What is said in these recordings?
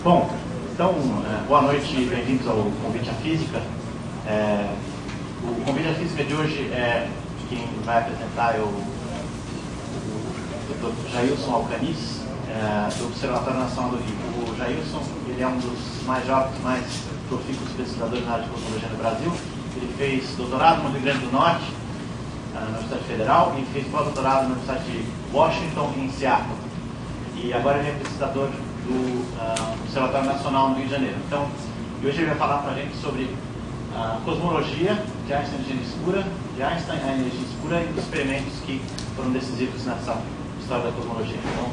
Bom, então, boa noite e bem-vindos ao Convite à Física. O Convite à Física de hoje quem vai apresentar é o Dr. Jailson Alcanis, do Observatório Nacional do Rio. O Jailson, ele é um dos mais jovens, mais profícuos pesquisadores na área de cosmologia no Brasil. Ele fez doutorado no Rio Grande do Norte, na Universidade Federal, e fez pós-doutorado na Universidade de Washington e em Seattle. E agora ele é pesquisador do Observatório Nacional no Rio de Janeiro. Então, hoje ele vai falar para a gente sobre a cosmologia de Einstein e energia escura, de Einstein a energia escura e os experimentos que foram decisivos nessa história da cosmologia. Então,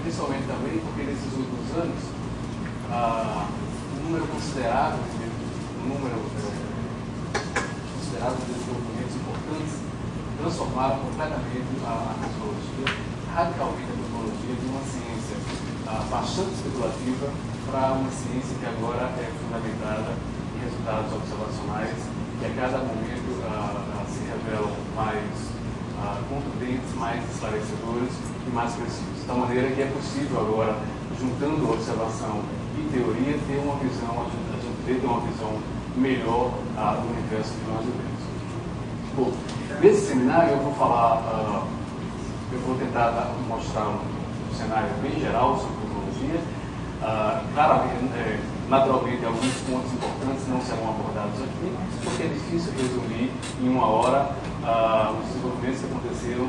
principalmente também porque nesses últimos anos um número considerável de desenvolvimentos importantes transformaram completamente a cosmologia, radicalmente a cosmologia, de uma ciência bastante especulativa para uma ciência que agora é fundamentada em resultados observacionais que a cada momento se revelam mais contundentes, mais esclarecedores e mais precisos. De tal maneira que é possível agora, juntando observação e teoria, ter uma visão melhor do universo que nós vivemos. Bom, nesse seminário eu vou tentar mostrar um cenário bem geral sobre cosmologia. Naturalmente, alguns pontos importantes não serão abordados aqui, porque é difícil resumir em uma hora os desenvolvimentos que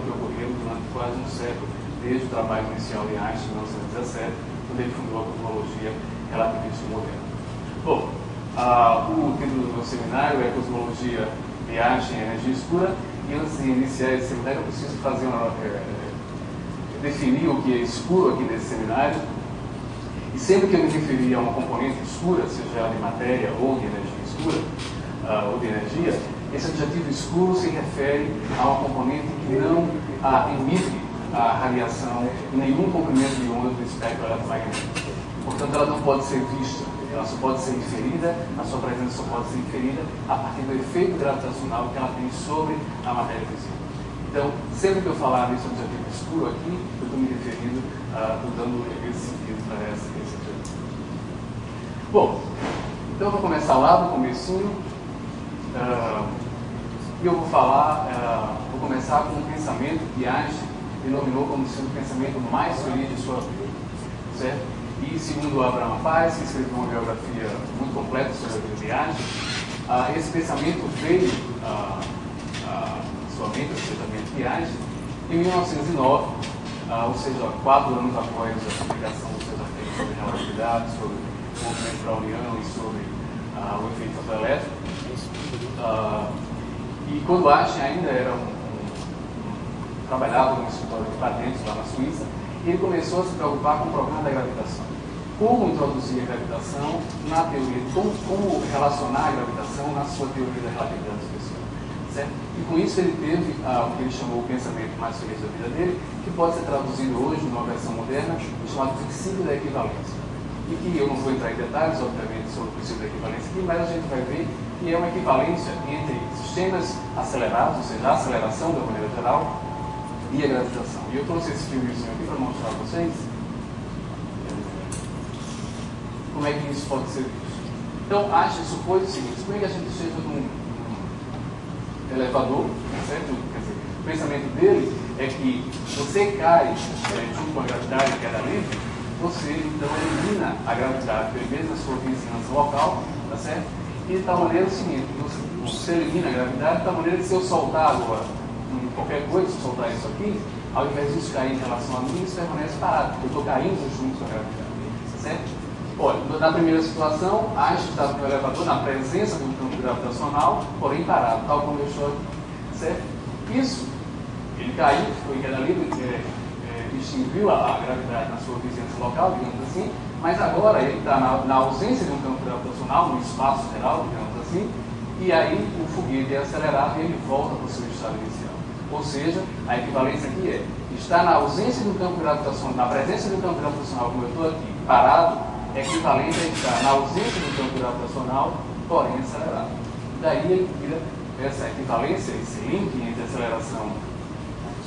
ocorreram durante quase um século, desde o trabalho inicial de Einstein, em 1917, quando ele fundou a cosmologia relativista moderna. Bom, o título do meu seminário é Cosmologia de Einstein e Energia Escura, e antes de iniciar esse seminário eu preciso definir o que é escuro aqui nesse seminário. E sempre que eu me referir a uma componente escura, seja ela de matéria ou de energia escura, ou de energia, esse adjetivo escuro se refere a uma componente que não emite a radiação em nenhum comprimento de onda do espectro eletromagnético. Portanto, ela não pode ser vista, ela só pode ser inferida, a sua presença só pode ser inferida a partir do efeito gravitacional que ela tem sobre a matéria visível. Então, sempre que eu falar desse adjetivo escuro aqui, eu estou me referindo, estou dando esse sentido para esse adjetivo. Bom, então eu vou começar lá no comecinho, e eu vou começar com um pensamento que Einstein denominou como sendo o pensamento mais feliz de sua vida, certo? E segundo Abraham Pais, que escreveu uma biografia muito completa sobre a vida de Einstein, esse pensamento veio sua mente, o pensamento de Einstein, em 1909, ou seja, 4 anos após a publicação dos seus artigos sobre relatividade, sobre o movimento browniano e sobre o efeito fotoelétrico. E quando Einstein ainda trabalhava no escritório de patentes lá na Suíça, ele começou a se preocupar com o problema da gravitação. Como introduzir a gravitação na teoria, como relacionar a gravitação na sua teoria da relatividade especial. Certo? E com isso ele teve o que ele chamou o pensamento mais feliz da vida dele, que pode ser traduzido hoje numa versão moderna, chamado princípio da equivalência. E que eu não vou entrar em detalhes, obviamente, sobre o princípio da equivalência aqui, mas a gente vai ver que é uma equivalência entre sistemas acelerados, ou seja, a aceleração da maneira geral, e a gravitação. E eu trouxe esse filmezinho aqui para mostrar a vocês como é que isso pode ser visto. Então, Einstein supôs o seguinte: como é que a gente chega num elevador, certo? Quer dizer, O pensamento dele é que você cai junto com a gravidade que era livre, você então elimina a gravidade, pelo menos na sua vizinhança local, tá certo? E de tal maneira é o seguinte, você elimina a gravidade de tal maneira que se eu soltar agora qualquer coisa, se eu soltar isso aqui, ao invés disso cair em relação a mim, isso permanece parado, porque eu estou caindo junto com a gravidade, tá certo? Olha, na primeira situação, Einstein estava no elevador na presença de um campo gravitacional, porém parado, tal como eu estou aqui, certo? Isso, ele caiu, ficou em queda livre, extinguiu a gravidade na sua vizinhança local, digamos assim, mas agora ele está na ausência de um campo gravitacional, no espaço geral, digamos assim, e aí o foguete é acelerado e ele volta para o seu estado inicial. Ou seja, a equivalência aqui é, está na ausência de um campo gravitacional, na presença de um campo gravitacional, como eu estou aqui, parado, é equivalente a estar na ausência de um campo gravitacional, porém acelerado. Daí ele vira essa equivalência, esse link entre aceleração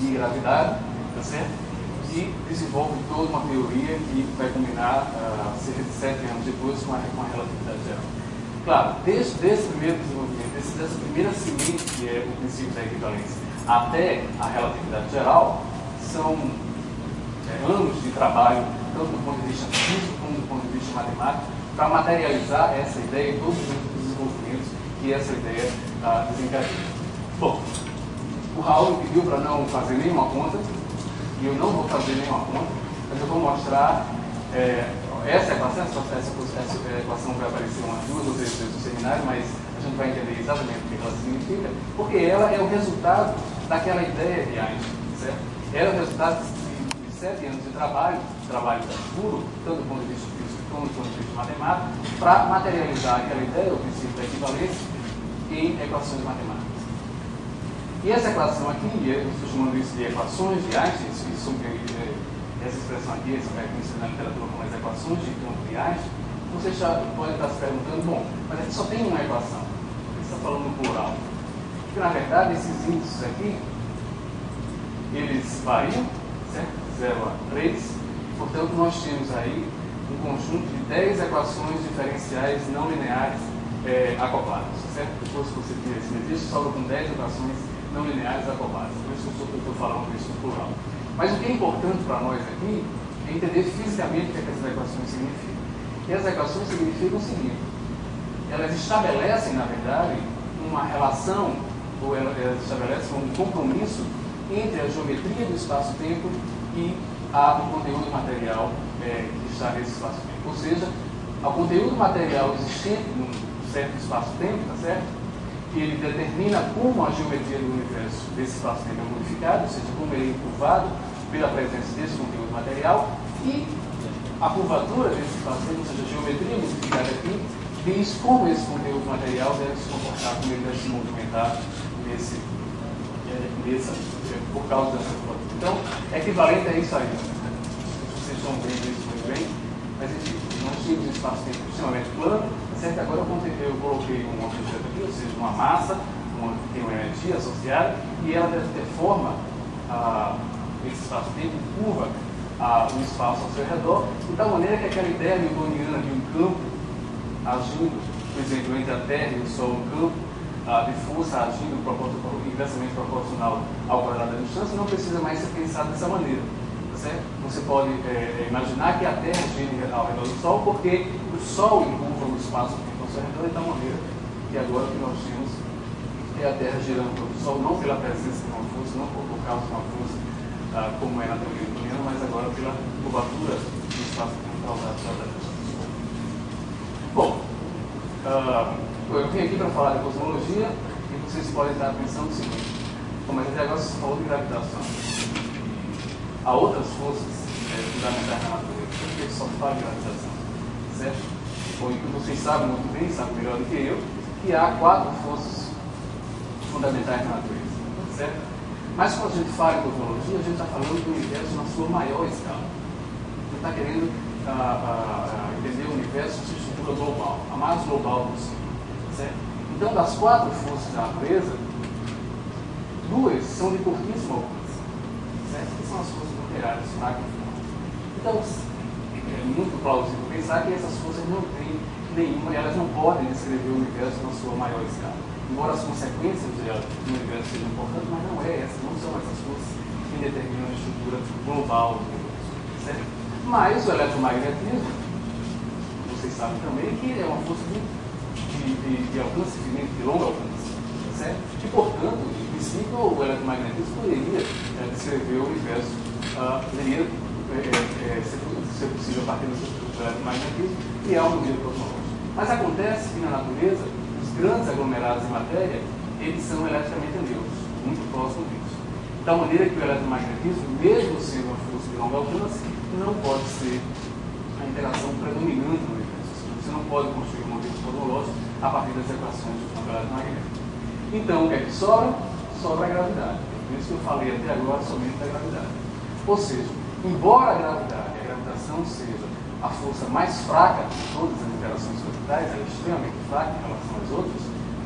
e gravidade, tá certo? E desenvolve toda uma teoria que vai combinar cerca de 7 anos depois com a relatividade geral. Claro, desde esse primeiro desenvolvimento, dessa primeira semente que é o princípio da equivalência, até a relatividade geral, são anos de trabalho, tanto do ponto de vista físico como do ponto de vista matemático, para materializar essa ideia e todos os desenvolvimentos que essa ideia desencadeia. Bom, o Raul me pediu para não fazer nenhuma conta, e eu não vou fazer nenhuma conta, mas eu vou mostrar essa equação vai aparecer umas 2 ou 3 vezes no seminário, mas a gente vai entender exatamente o que ela significa, porque ela é o resultado daquela ideia de Einstein, certo? Ela é o resultado de 7 anos de trabalho puro, tanto do ponto de vista físico como do ponto de vista matemático, para materializar aquela ideia, o princípio da equivalência, em equações matemáticas. E essa equação aqui, eu estou chamando isso de equações de Einstein, essa expressão aqui é conhecida na literatura como as equações de campo de Einstein. Você já pode estar se perguntando, bom, mas aqui só tem uma equação, ele está falando no plural. Porque na verdade esses índices aqui, eles variam, certo? 0 a 3, portanto nós temos aí um conjunto de 10 equações diferenciais não lineares acopladas, certo? Depois que você tira esse registro, sobra com 10 equações não lineares acopladas. Por isso que eu estou falando isso no plural. Mas o que é importante para nós aqui é entender fisicamente o que essas equações significam. E as equações significam o seguinte: elas estabelecem, na verdade, uma relação, ou elas estabelecem um compromisso entre a geometria do espaço-tempo e o conteúdo material que está nesse espaço-tempo. Ou seja, o conteúdo material existente num certo espaço-tempo, tá certo? Que ele determina como a geometria do universo desse espaço-tempo é modificada, ou seja, como ele é encurvado pela presença desse conteúdo material, e a curvatura desse espaço-tempo, ou seja, a geometria modificada aqui, diz como esse conteúdo material deve se comportar, como ele deve se movimentar por causa dessa curvatura. Então, é equivalente a isso aí. Vocês estão vendo isso muito bem, mas enfim, nós tínhamos um espaço-tempo extremamente plano, certo? Agora eu coloquei um objeto aqui, ou seja, uma massa, que tem uma energia associada, e ela deve ter forma, esse espaço-tempo curva o espaço ao seu redor, de tal maneira que aquela ideia newtoniana de um campo agindo, por exemplo, entre a Terra e o Sol, um campo de força agindo inversamente proporcional ao quadrado da distância, não precisa mais ser pensado dessa maneira. Certo? Você pode imaginar que a Terra gira ao redor do Sol, porque o Sol encurva o espaço-tempo ao seu redor, de tal maneira que agora o que nós temos é a Terra girando pelo Sol, não pela presença de uma força, não por causa de uma força, como é na teoria newtoniana, mas agora pela curvatura do espaço-tempo causado pela distância do Sol. Bom, eu vim aqui para falar de cosmologia e vocês podem estar pensando o seguinte: mas até agora você falou de gravitação. Há outras forças fundamentais na natureza, porque só fala de gravitação, certo? Bom, e vocês sabem muito bem, sabem melhor do que eu, que há 4 forças fundamentais na natureza, certo? Mas quando a gente fala em cosmologia, a gente está falando do universo na sua maior escala. A gente está querendo entender o universo em sua estrutura global, a mais global possível, certo? Então, das 4 forças da natureza, 2 são de curtíssimo alcance, certo? Que são as forças nucleares, Então, é muito plausível pensar que essas forças não têm nenhuma, elas não podem descrever o universo na sua maior escala. embora as consequências do universo sejam importantes, mas não são essas forças que determinam a estrutura global do universo, certo? Mas o eletromagnetismo, vocês sabem também que é uma força de alcance finito, de longo alcance, certo? E, portanto, em princípio, o eletromagnetismo poderia descrever o universo, poderia ser possível a partir do eletromagnetismo criar um modelo cosmológico. Mas acontece que na natureza, os grandes aglomerados de matéria, eles são eletricamente neutros, muito próximos disso. Da maneira que o eletromagnetismo, mesmo sendo uma força de longo alcance, não pode ser a interação predominante no universo. Você não pode construir um modelo cosmológico a partir das equações do campo eletromagnético. Então, o que é que sobra? Sobra a gravidade. Por isso que eu falei até agora somente da gravidade. Ou seja, embora a gravidade, a gravitação seja a força mais fraca de todas as interações orbitais, ela é extremamente fraca em relação às outras,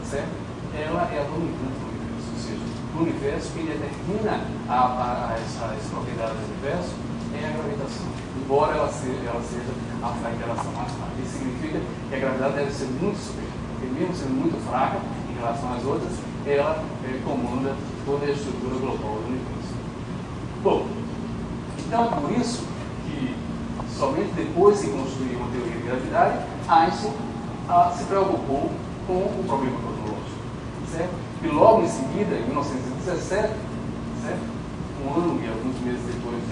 certo? Ela é a dominante do universo. Ou seja, o universo, quem determina as propriedades do universo é a gravitação, embora ela seja a interação mais fraca. Isso significa que a gravidade deve ser muito superior, porque mesmo sendo muito fraca em relação às outras, ela comanda toda a estrutura global do universo. Bom, então é por isso que somente depois que construiu uma teoria de gravidade, Einstein se preocupou com o problema cosmológico, certo? E logo em seguida, em 1917, certo? Um ano e alguns meses depois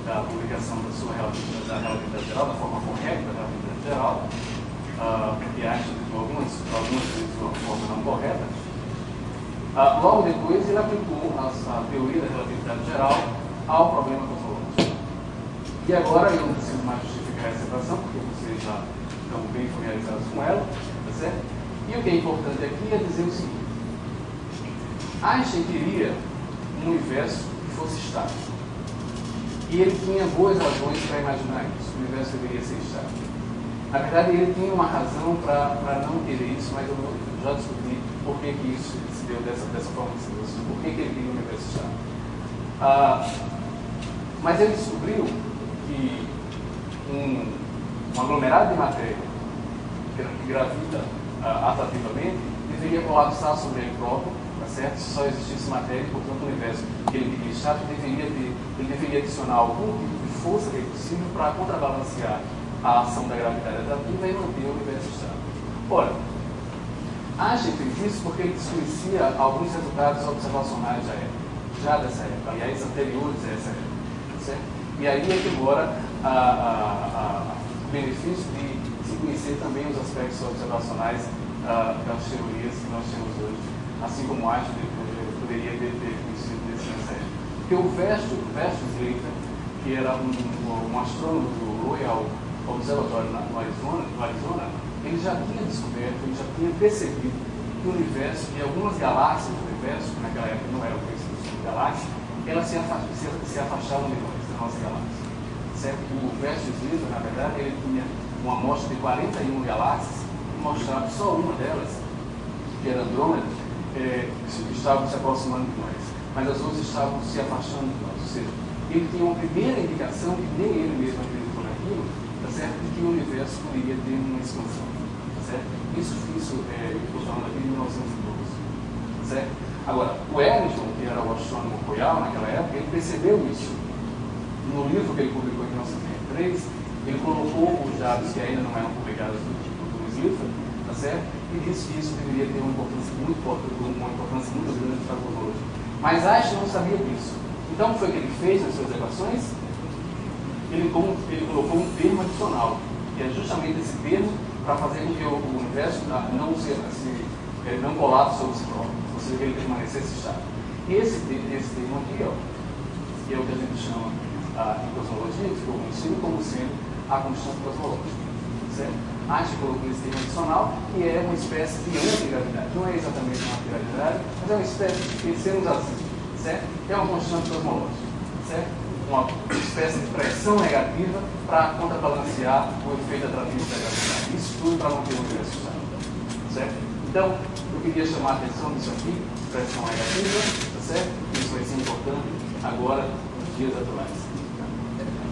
da publicação da sua relatividade geral, da forma correta da relatividade geral, porque Einstein tentou algumas vezes de uma forma não correta, logo depois ele aplicou a teoria da relatividade geral ao problema cosmológico. E agora eu não preciso mais justificar essa equação, porque vocês já estão bem familiarizados com ela, tá certo? E o que é importante aqui é dizer o seguinte: Einstein queria um universo que fosse estável. E ele tinha boas razões para imaginar isso. O universo deveria ser estável. Na verdade, ele tinha uma razão para não querer isso, mas eu já descobri por que isso se deu dessa forma que se deu, por que ele queria um universo estável. Mas ele descobriu que um aglomerado de matéria que gravita atrativamente deveria colapsar sobre ele próprio, tá certo? Se só existisse matéria, portanto o universo que ele queria estável ele deveria adicionar algum tipo de força que é possível para contrabalancear a ação da gravidade atrativa e manter o universo estável. Ora, Einstein fez isso porque ele desconhecia alguns resultados observacionais já dessa época, aliás, anteriores a essa época, certo? E aí é que mora o benefício de se conhecer também os aspectos observacionais das teorias que nós temos hoje, assim como Einstein poderia ter conhecido nessa época. Porque o Vertus Leiter, que era um astrônomo do Royal Observatory no Arizona, ele já tinha descoberto, ele já tinha percebido que o universo e algumas galáxias do universo, que naquela época não eram conhecidas como galáxias, elas se afastavam de nós, da nossa galáxia. Certo? O Vertus Leiter, na verdade, ele tinha uma amostra de 41 galáxias e mostrava só uma delas, que era Andrômeda, estavam se aproximando de nós, mas as outras estavam se afastando de nós. Ou seja, ele tinha uma primeira indicação, que nem ele mesmo acreditou naquilo, tá certo? De que o universo poderia ter uma expansão. Tá certo? Isso eu estou falando aqui de 1912. Tá certo? Agora, o Eddington, que era o astrônomo royal naquela época, ele percebeu isso. No livro que ele publicou em 1903, ele colocou os dados que ainda não eram publicados do Slipher, tá certo? E disse que isso deveria ter uma importância muito grande para a cosmologia. Mas Einstein não sabia disso. Então, o que foi que ele fez nas suas equações? Ele colocou um termo adicional, que é justamente esse termo para fazer com que o universo não colapse sobre si próprio, ou seja, que ele permanecesse estável. E esse termo aqui, que é o que a gente chama em cosmologia, que ficou conhecido como sendo a constante cosmológica. Certo? Einstein colocou esse termo adicional, que é uma espécie de antigravidade. Não é exatamente uma antigravidade, mas é uma espécie de sermos assim, certo? É uma constante cosmológica, certo? Uma espécie de pressão negativa para contrabalancear o efeito atrativo da gravidade. Isso tudo para manter o universo estável, certo? Então, eu queria chamar a atenção disso aqui, pressão negativa, tá certo? Isso vai ser importante agora, nos dias atuais.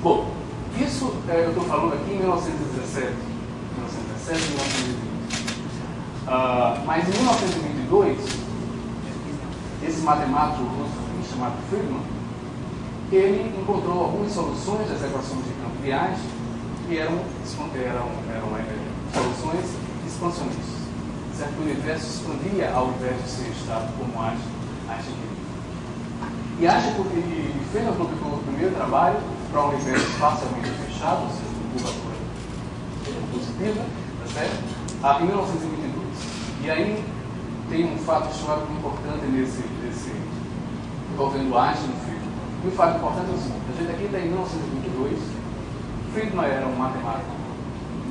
Bom, isso eu estou falando aqui em 1917 e 1920. Mas em 1922, 1922, esse matemático russo chamado Friedman, ele encontrou algumas soluções das equações de campo de Einstein que eram soluções expansionistas. Certo? O universo expandia ao invés de ser estático como Einstein queria. E Friedman publicou o primeiro trabalho para um universo parcialmente fechado, ou seja, uma curvatura positiva, tá certo? Em 1922. E aí tem um fato histórico importante envolvendo Einstein e Friedman. E o fato importante é o seguinte: a gente aqui está em 1922, Friedman era um matemático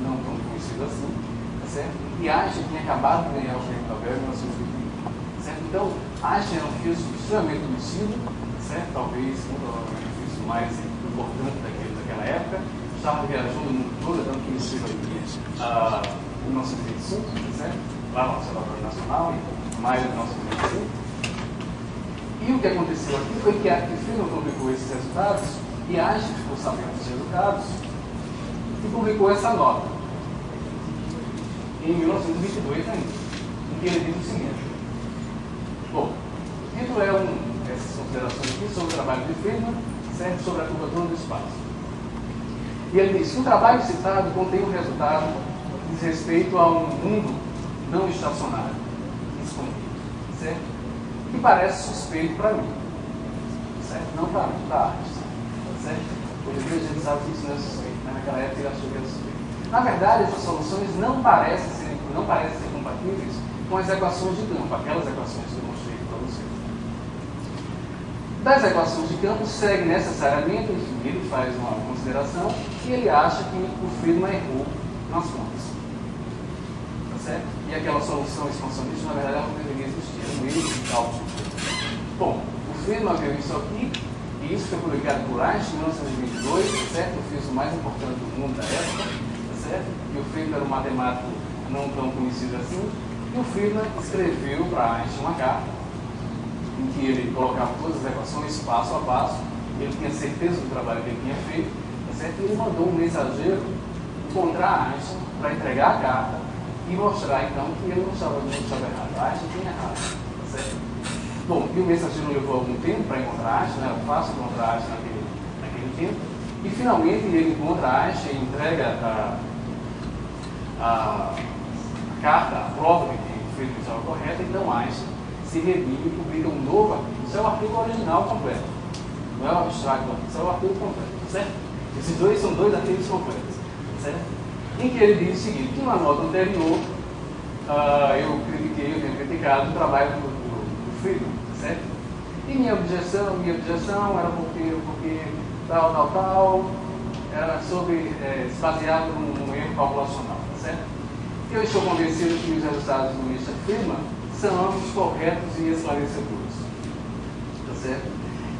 não tão conhecido assim, tá certo? E Einstein tinha acabado de ganhar o prêmio Nobel em 1921. Certo? Então, Einstein era um físico extremamente conhecido, certo? Talvez o físico mais importante daquela época. Estava viajando o mundo todo, dando que iniciou em 1925, certo? Lá no Observatório Nacional, em maio de 1925. E o que aconteceu aqui foi que Friedman publicou esses resultados e Einstein ficou sabendo dos resultados e publicou essa nota em 1922 ainda, em que ele diz o seguinte: bom, o título é essas considerações aqui sobre o trabalho de Friedman, certo? Sobre a curvatura do espaço. E ele diz que o trabalho citado contém um resultado que diz respeito a um mundo não estacionário, escondido, certo? Que parece suspeito para mim, certo? Não para mim, para a arte, certo? Hoje em dia a gente sabe que isso não é suspeito, né? Naquela época ele achou que era suspeito. Na verdade, essas soluções não parecem ser compatíveis com as equações de campo, aquelas equações que eu mostrei para vocês. Das equações de campo segue necessariamente, enfim, ele faz uma consideração e ele acha que o Friedman errou nas contas. Tá certo? E aquela solução expansionista, na verdade, ela não deveria existir, era um erro de cálculo. Bom, o Friedman viu isso aqui, e isso foi publicado por Einstein em 1922, tá certo? O físico mais importante do mundo da época, tá certo? E o Friedman era um matemático não tão conhecido assim, e o Friedman escreveu para Einstein uma carta, em que ele colocava todas as equações passo a passo, ele tinha certeza do trabalho que ele tinha feito, tá certo? E ele mandou um mensageiro encontrar Einstein para entregar a carta e mostrar então que ele não estava errado, Einstein tinha errado, tá certo? Bom, e o mensageiro levou algum tempo para encontrar Einstein, não era fácil encontrar Einstein naquele tempo, e finalmente ele encontra Einstein e entrega a carta, a prova de que o Friedman estava correto, então Einstein se redime e publica um novo artigo. Isso é o artigo original completo, não é o abstrato, isso é o artigo completo, certo? Esses dois são dois artigos completos, certo? Em que ele diz o seguinte: que na nota anterior eu tenho criticado o trabalho do Friedman, certo? E minha objeção era porque tal, era se baseado num erro calculacional, certo? Eu estou convencido que os resultados do Mr. Friedman são ambos corretos e esclarecedores, tá certo?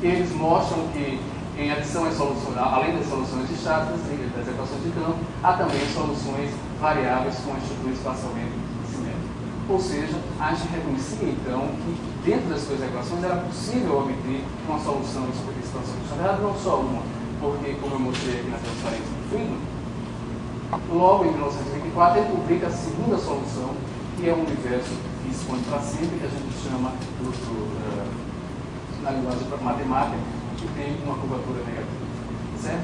Eles mostram que, em adição às soluções, além das soluções estáticas e das equações de campo, há também soluções variáveis com a estrutura espacialmente simétrica. Ou seja, Einstein reconhecia então que dentro das suas equações era possível obter uma solução expansionista. Na verdade, não só uma, porque, como eu mostrei aqui na transparência do Friedman, logo em 1924 ele publica a segunda solução, que é um universo que expõe para sempre, que a gente chama, na linguagem matemática, que tem uma curvatura negativa, certo?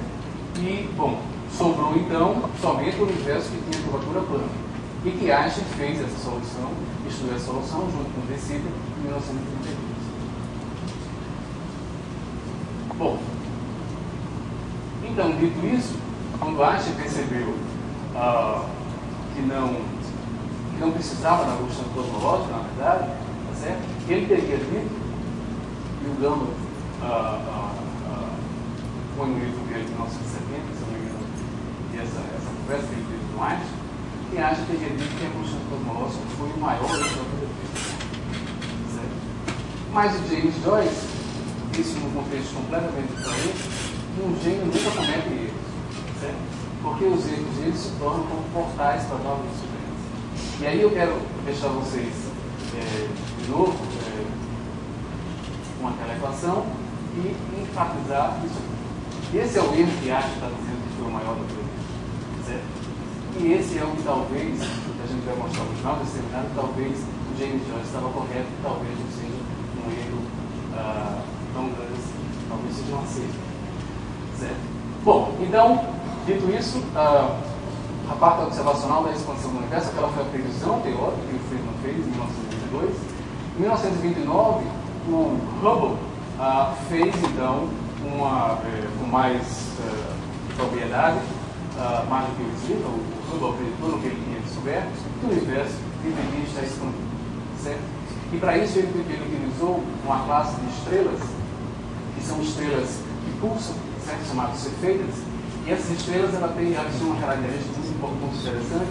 E, bom, sobrou então somente o universo que tinha curvatura plana, e que Einstein fez essa solução, estudou a solução junto com De Sitter em 1932. Bom, então, dito isso, quando Einstein percebeu que não precisava da constante cosmológica, na verdade, tá certo? Ele teria dito, e o Gamba foi no livro dele de 1970, se não me engano, e essa conversa que ele teve com Einstein, que Einstein teria dito que a constante cosmológica foi o maior erro da vida dele, certo? Mas o James Joyce disse num contexto completamente diferente que um gênio nunca comete erros, certo? Porque os erros deles se tornam como portais para novas experiências. E aí eu quero deixar vocês de novo com aquela equação e enfatizar isso aqui. Esse é o erro que Einstein está dizendo que foi o maior da vida, certo? E esse é o que talvez, a gente vai mostrar no final desse seminário, talvez James Joyce estava correto, talvez não seja um erro tão grande assim, talvez seja um acerto. Certo? Bom, então, dito isso, a parte observacional da expansão do universo, aquela foi a previsão teórica que o Friedman fez em 1922. Em 1929, o Hubble fez, então, com mais propriedade, mais do que o Smith, o Hubble acreditou no que ele tinha descoberto, que o universo deveria estar expandido. Certo? E para isso ele utilizou uma classe de estrelas, que são estrelas que pulsam, certo? Chamadas cefeidas, e essas estrelas têm uma característica muito interessante,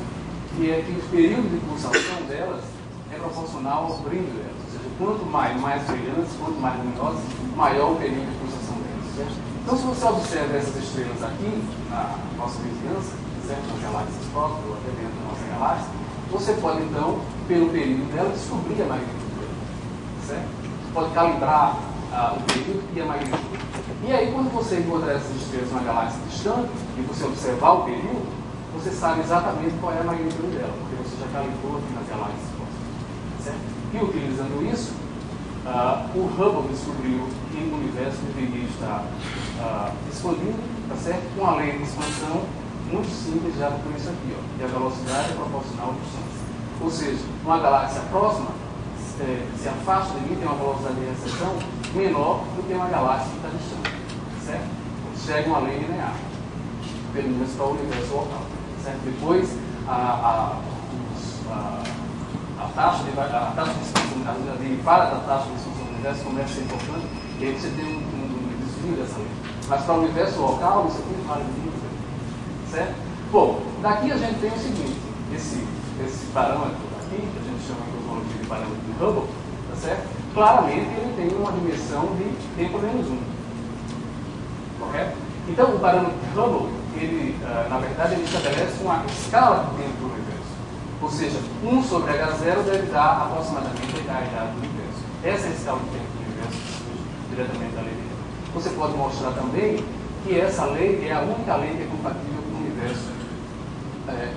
que é que o período de pulsação delas é proporcional ao brilho delas. Ou seja, quanto mais brilhantes, quanto mais luminosas, maior o período de pulsação delas. Certo? Então, se você observa essas estrelas aqui, na nossa vizinhança, certo? Nas galáxias próprias, ou até dentro da nossa galáxia, você pode, então, pelo período dela, descobrir a magnitude dela. Certo? Você pode calibrar o período e a magnitude. E aí, quando você encontrar essas estrelas na galáxia distante, e você observar o período, você sabe exatamente qual é a magnitude dela, porque você já calibrou aqui nas galáxias próximas. Certo? E utilizando isso, o Hubble descobriu que o universo deveria estar expandindo, tá certo? Com a lei de expansão muito simples, já por isso aqui, ó, que a velocidade é proporcional à distância. Ou seja, uma galáxia próxima se afasta de mim, tem uma velocidade de recessão menor do que uma galáxia que está distante. Certo? Segue uma lei linear, pelo menos para o universo local. Certo? Depois, a taxa de expansão, a derivada da taxa de expansão do universo começa a ser importante, e aí você tem um desvio dessa lei. Mas para o universo local, isso aqui vale muito bem. Certo? Bom, daqui a gente tem o seguinte, esse parâmetro aqui, que a gente chama em cosmologia de parâmetro de Hubble, tá certo? Claramente ele tem uma dimensão de tempo menos 1. Correto? Então, o parâmetro de Hubble, ele, na verdade, ele estabelece uma escala de tempo do universo. Ou seja, 1 sobre H0 deve dar aproximadamente a idade do universo. Essa é a escala de tempo do universo que surge diretamente da lei de Hubble. Você pode mostrar também que essa lei é a única lei que é compatível com o universo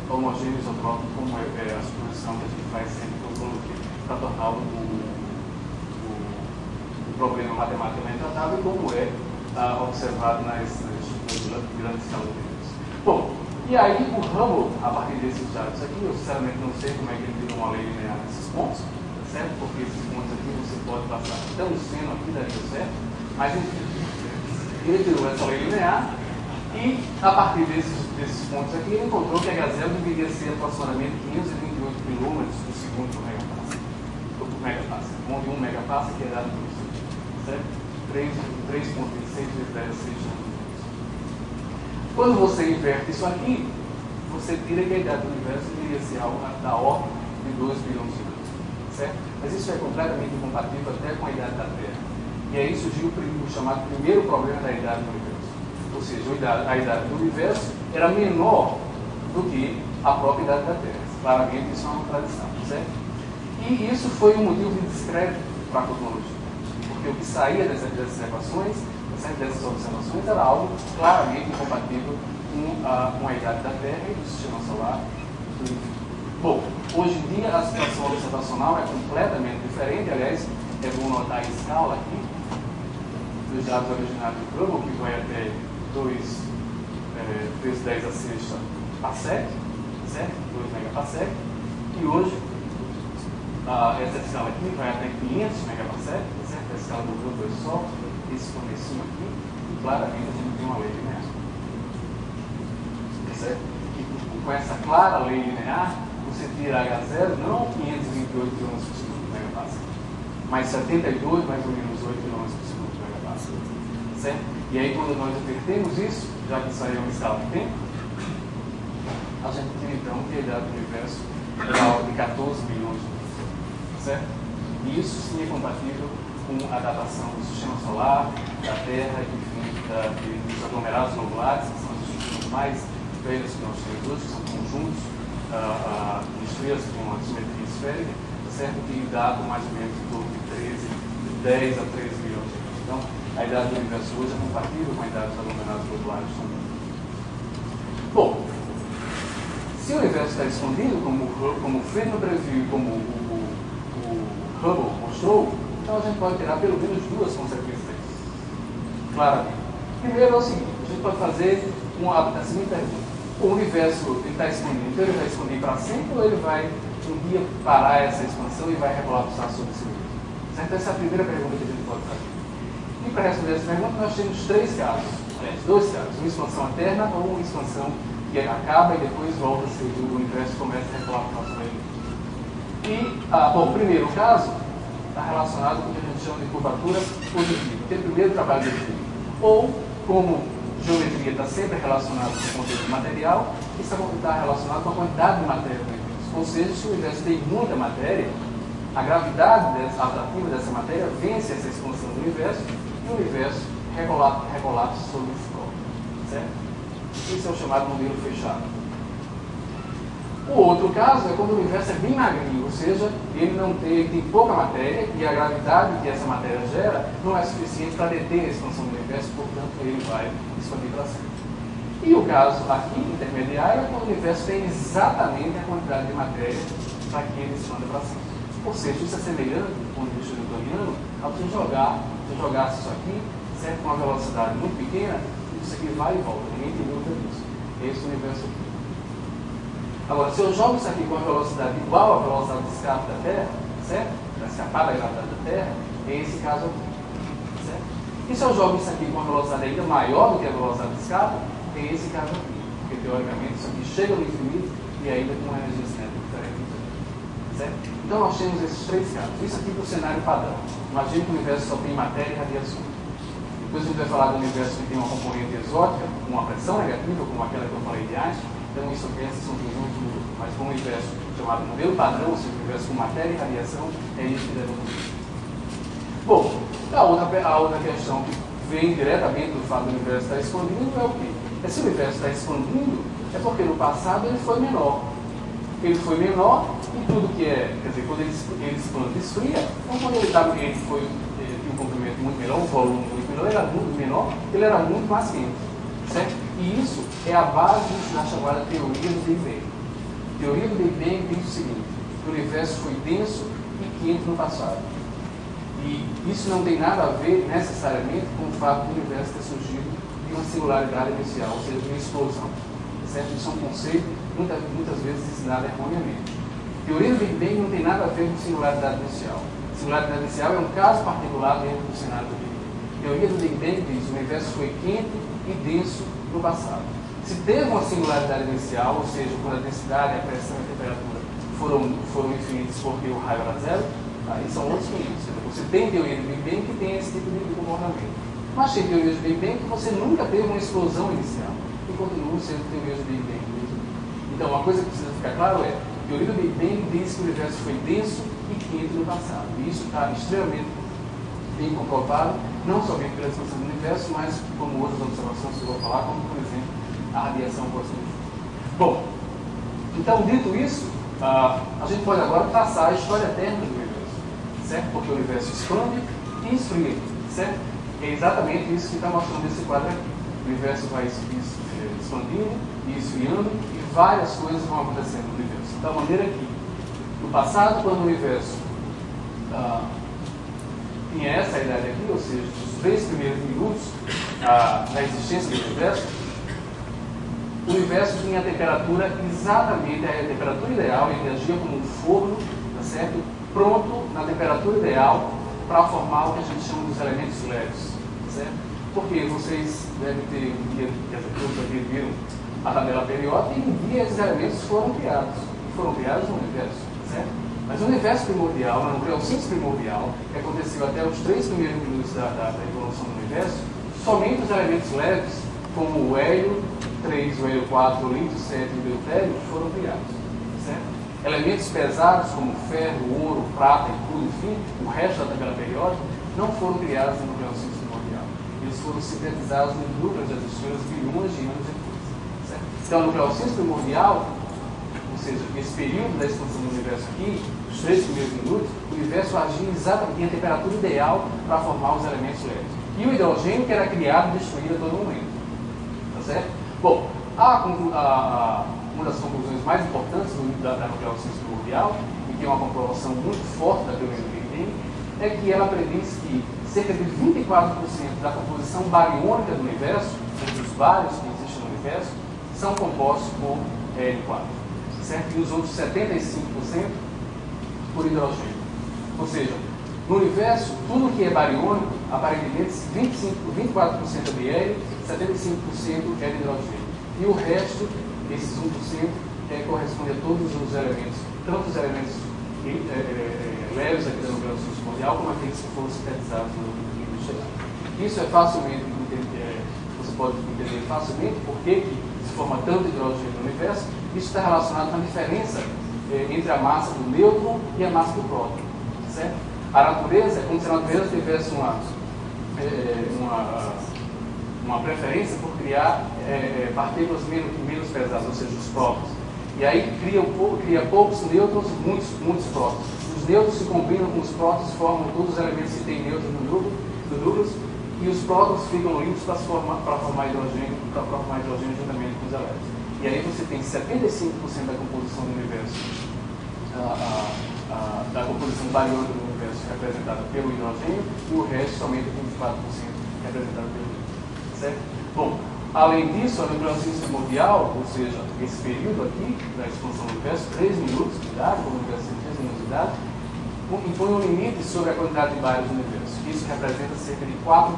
homogêneo isotrópico, como é a suposição que a gente faz sempre para tornar o problema matematicamente tratável, como é observado nas grandes escalas de universo. Bom, e aí o Hubble, a partir desses dados aqui, eu sinceramente não sei como é que ele virou uma lei linear nesses pontos, tá certo? Porque esses pontos aqui você pode passar até um seno aqui, daria certo, mas enfim, ele tirou essa lei linear e a partir desses pontos aqui ele encontrou que H0 deveria ser aproximadamente 528 km por segundo por megapassec, onde 1 megapassec é dado por isso, certo? 3,26 vezes 10 a 6 anos. Quando você inverte isso aqui, você tira que a idade do universo deveria ser algo da ordem de 2 bilhões de anos. Certo? Mas isso é completamente incompatível até com a idade da Terra. E aí surgiu o chamado primeiro problema da idade do universo. Ou seja, a idade do universo era menor do que a própria idade da Terra. Claramente isso é uma contradição. Certo? E isso foi um motivo de descrédito para a cosmologia. Porque o que saía dessas equações, dessas observações, era algo claramente incompatível com a idade da Terra e do sistema solar. Bom, hoje em dia a situação observacional é completamente diferente. Aliás, é bom notar a escala aqui dos dados originários do Hubble, que vai até 2 vezes 10 a 6 parsec, certo? 2 megaparsec. E hoje essa escala aqui vai até 500 megaparsec, certo? A escala do Hubble é só esse comecinho aqui, e claramente a gente tem uma lei linear. Certo? E com essa clara lei linear, você tira H0 não 528 km por segundo por megapassec, mas 72 mais ou menos 8 km por segundo por megapassec. Certo? E aí quando nós invertemos isso, já que isso aí é uma escala de tempo, a gente tira então que a idade do universo é da ordem de 14 bilhões de anos. Certo? E isso sim é compatível com a datação do sistema solar, da Terra, enfim, dos aglomerados globulares, que são as estruturas mais velhas que nós temos hoje, que são conjuntos de estrelas que têm uma simetria esférica, certo? Que dá mais ou menos em torno de 10 a 13 bilhões de anos. Então, a idade do universo hoje é compatível com a idade dos aglomerados globulares também. Bom, se o universo está escondido, como o Friedman previu, como o Hubble mostrou, então a gente pode tirar pelo menos duas consequências disso. Claramente. Primeiro é o seguinte, a gente pode fazer a seguinte pergunta. O universo está expandindo, então ele vai expandir para sempre ou ele vai um dia parar essa expansão e vai recolapsar sobre si mesmo? Certo? Essa é a primeira pergunta que a gente pode fazer. E para responder essa pergunta nós temos três casos, dois casos, uma expansão eterna ou uma expansão que acaba e depois volta se o universo começa a recolapsar sobre ele. E, bom, o primeiro caso está relacionado com o que a gente chama de curvatura positiva, que é o primeiro trabalho de física. Ou, como geometria está sempre relacionada com o conteúdo material, isso está relacionado com a quantidade de matéria do universo. Ou seja, se o universo tem muita matéria, a gravidade atrativa dessa matéria vence essa expansão do universo e o universo recolapsa sobre si próprio. Certo? Isso é o chamado modelo fechado. O outro caso é quando o universo é bem magrinho, ou seja, ele tem pouca matéria e a gravidade que essa matéria gera não é suficiente para deter a expansão do universo, portanto ele vai expandir para sempre. E o caso aqui, intermediário, é quando o universo tem exatamente a quantidade de matéria para que ele expanda para sempre. Ou seja, isso é semelhante, do ponto de vista newtoniano, ao que se eu jogasse isso aqui, certo, com uma velocidade muito pequena, isso aqui vai e volta, ninguém tem dúvida disso. Esse universo aqui. Agora, se eu jogo isso aqui com a velocidade igual à velocidade de escape da Terra, certo? Para escapar da gravidade da Terra, é esse caso aqui. Certo? E se eu jogo isso aqui com uma velocidade ainda maior do que a velocidade de escape, é esse caso aqui. Porque, teoricamente, isso aqui chega no infinito e ainda com uma energia cinética diferente. Certo? Então, nós temos esses três casos. Isso aqui para o cenário padrão. Imagine que o universo só tem matéria e radiação. Depois a gente vai falar do universo que tem uma componente exótica, com uma pressão negativa, como aquela que eu falei de Einstein. Então, isso aqui, essas são visões do mundo. Mas com um universo chamado modelo padrão, ou seja, um universo com matéria e radiação, é isso que deve acontecer. Bom, a outra questão que vem diretamente do fato do universo estar expandindo é o quê? Se o universo está expandindo, é porque no passado ele foi menor. Ele foi menor e tudo que é, quer dizer, quando ele expande, esfria. Então, quando ele tinha um comprimento muito menor, um volume muito menor, ele era muito menor, ele era muito mais quente. Certo? E isso é a base da chamada teoria do Big Bang. A teoria do Big Bang diz o seguinte: o universo foi denso e quente no passado. E isso não tem nada a ver necessariamente com o fato do universo ter surgido de uma singularidade inicial, ou seja, de uma explosão. Certo? Isso é um conceito muitas vezes ensinado erroneamente. A teoria do Big Bang não tem nada a ver com singularidade inicial. Singularidade inicial é um caso particular dentro do cenário do Big Bang. A teoria do Big Bang diz que o universo foi quente e denso no passado. Se teve uma singularidade inicial, ou seja, quando a densidade, a pressão e a temperatura foram infinitos porque o raio era zero, aí são outros 500. Você tem teoria do Big Bang que tem esse tipo de comportamento. Mas tem teorias do Big Bang que você nunca teve uma explosão inicial e continuam sendo teorias do Big Bang. Então, uma coisa que precisa ficar claro é: a teoria do Big Bang diz que o universo foi denso e quente no passado. E isso está extremamente bem comprovado, não somente pela expansão do universo, mas como outras observações que eu vou falar, como, por exemplo, a radiação cósmica. Bom, então, dito isso, a gente pode agora traçar a história eterna do universo, certo? Porque o universo expande e esfria, certo? É exatamente isso que está mostrando esse quadro aqui. O universo vai expandindo e esfriando e várias coisas vão acontecendo no universo. Da maneira que, no passado, quando o universo tinha essa idade aqui, ou seja, os 3 primeiros minutos da existência do universo tinha a temperatura exatamente, a temperatura ideal, ele agia como um forno, tá certo? Pronto na temperatura ideal para formar o que a gente chama dos elementos leves, certo? Porque vocês devem ter um dia que as pessoas aqui viram a tabela periódica e um dia esses elementos foram criados no universo, certo? Mas o universo primordial, na nucleossíntese primordial, que aconteceu até os 3 primeiros minutos da evolução do universo, somente os elementos leves, como o hélio 3, o hélio 4, o lítio 7 e o deutério, foram criados. Certo? Elementos pesados, como ferro, ouro, prata e tudo, enfim, o resto da tabela periódica, não foram criados na nucleossíntese primordial. Eles foram sintetizados nos núcleos das estrelas bilhões de anos depois. Certo? Então, a nucleossíntese primordial, ou seja, esse período da expansão do universo aqui, os 3 primeiros minutos, o universo agia exatamente em temperatura ideal para formar os elementos leves. E o hidrogênio que era criado e destruído a todo momento. Tá certo? Bom, uma das conclusões mais importantes da nucleossíntese primordial, e que é uma comprovação muito forte da teoria do Big hidrogênio é que ela prediz que cerca de 24% da composição bariônica do universo, entre os vários que existem no universo, são compostos por L4, certo? E os outros 75% por hidrogênio. Ou seja, no universo, tudo que é bariônico, aparentemente 24% é de hélio, 75% é de hidrogênio. E o resto, esses 1%, corresponde a todos os elementos, tanto os elementos leves aqui da nucleação primordial, como aqueles que foram sintetizados no núcleo estelar. Isso é facilmente, você pode entender facilmente porque se forma tanto hidrogênio no universo. Isso está relacionado com a diferença entre a massa do nêutron e a massa do próton, certo? A natureza é como se a natureza tivesse uma preferência por criar partículas menos pesadas, ou seja, os prótons. E aí cria poucos nêutrons e muitos prótons. Os nêutrons se combinam com os prótons, formam todos os elementos que têm nêutrons no núcleo, e os prótons ficam limpos para formar hidrogênio juntamente com os elétrons. E aí você tem 75% da composição do universo, da composição bariônica do universo representada pelo hidrogênio, e o resto somente 24% representado pelo hidrogênio. Certo? Bom, além disso, a nucleosíntese primordial, ou seja, esse período aqui da expansão do universo, 3 minutos de idade, como o universo tem 3 minutos de idade, impõe um limite sobre a quantidade de bares do universo. Isso representa cerca de 4%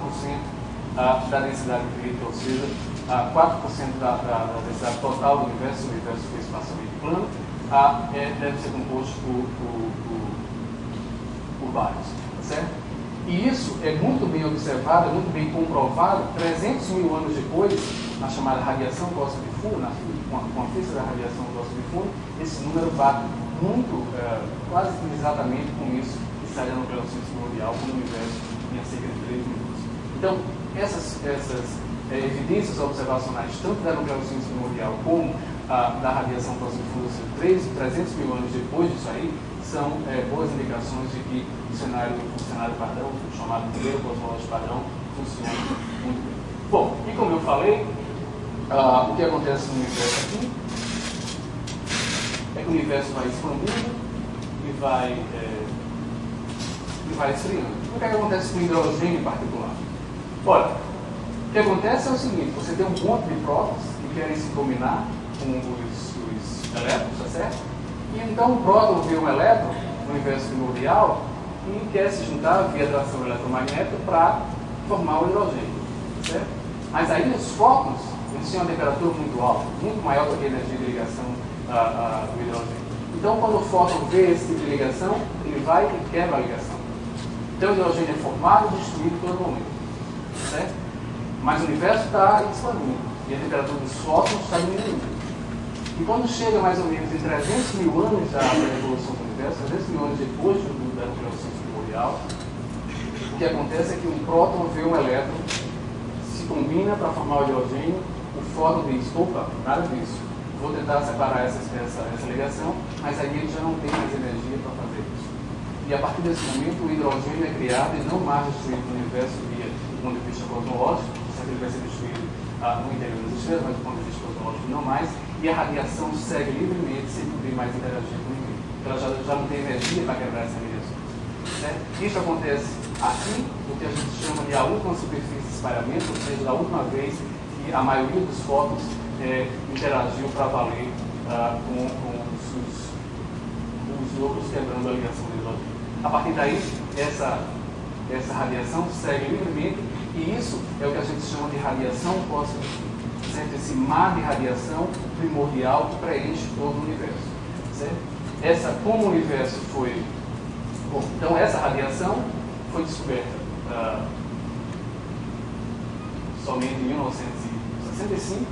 da densidade crítica, ou seja, 4% da densidade total do universo, se o universo for espacialmente plano, deve ser composto por bares, certo? E isso é muito bem observado, muito bem comprovado, 300 mil anos depois, na chamada radiação cósmica de fundo, com a física da radiação cósmica de fundo, esse número bate muito, quase exatamente com isso que sai da nucleosíntese primordial, quando o universo tinha cerca de 3 minutos. Então, essas evidências observacionais, tanto da nucleosíntese primordial como da radiação cósmica de fundo, ou seja, 300 mil anos depois disso aí, são boas indicações de que o cenário padrão, o chamado primeiro cosmológico padrão, funciona muito bem. Bom, e como eu falei, o que acontece no universo aqui é que o universo vai expandindo e vai esfriando. O que acontece com o hidrogênio em particular? Olha, o que acontece é o seguinte: você tem um monte de prótons que querem se combinar com os elétrons, tá certo? E então o próton vê um elétron no universo primordial e quer se juntar via atração eletromagnética para formar o hidrogênio, certo? Mas aí os fótons, eles têm uma temperatura muito alta, muito maior do que a energia de ligação do hidrogênio. Então, quando o fóton vê esse tipo de ligação, ele vai e quebra a ligação. Então, o hidrogênio é formado e destruído todo momento, certo? Mas o universo está expandindo e a temperatura dos fótons está diminuindo. E quando chega mais ou menos em 300 mil anos da evolução do universo, 300 mil anos depois da nucleosíntese primordial, o que acontece é que um próton vê um elétron, se combina para formar o hidrogênio, o fóton diz: opa, nada disso, vou tentar separar essa ligação, mas aí ele já não tem mais energia para fazer isso. E a partir desse momento o hidrogênio é criado e não mais destruído no universo do ponto de vista cosmológico, sempre ele vai ser destruído no interior das estrelas, mas do ponto de vista cosmológico não mais, e a radiação segue livremente sem poder mais interagir com ninguém. Ela já não tem energia para quebrar essa ligação. Certo? Isso acontece aqui, o que a gente chama de a última superfície de espalhamento, ou seja, da última vez que a maioria dos fótons interagiu para valer com os núcleos quebrando a ligação do hidrogênio. A partir daí, essa radiação segue livremente, e isso é o que a gente chama de radiação cósmica. Certo? Esse mar de radiação primordial que preenche todo o universo. Certo? Como o universo foi... Bom, então essa radiação foi descoberta somente em 1965,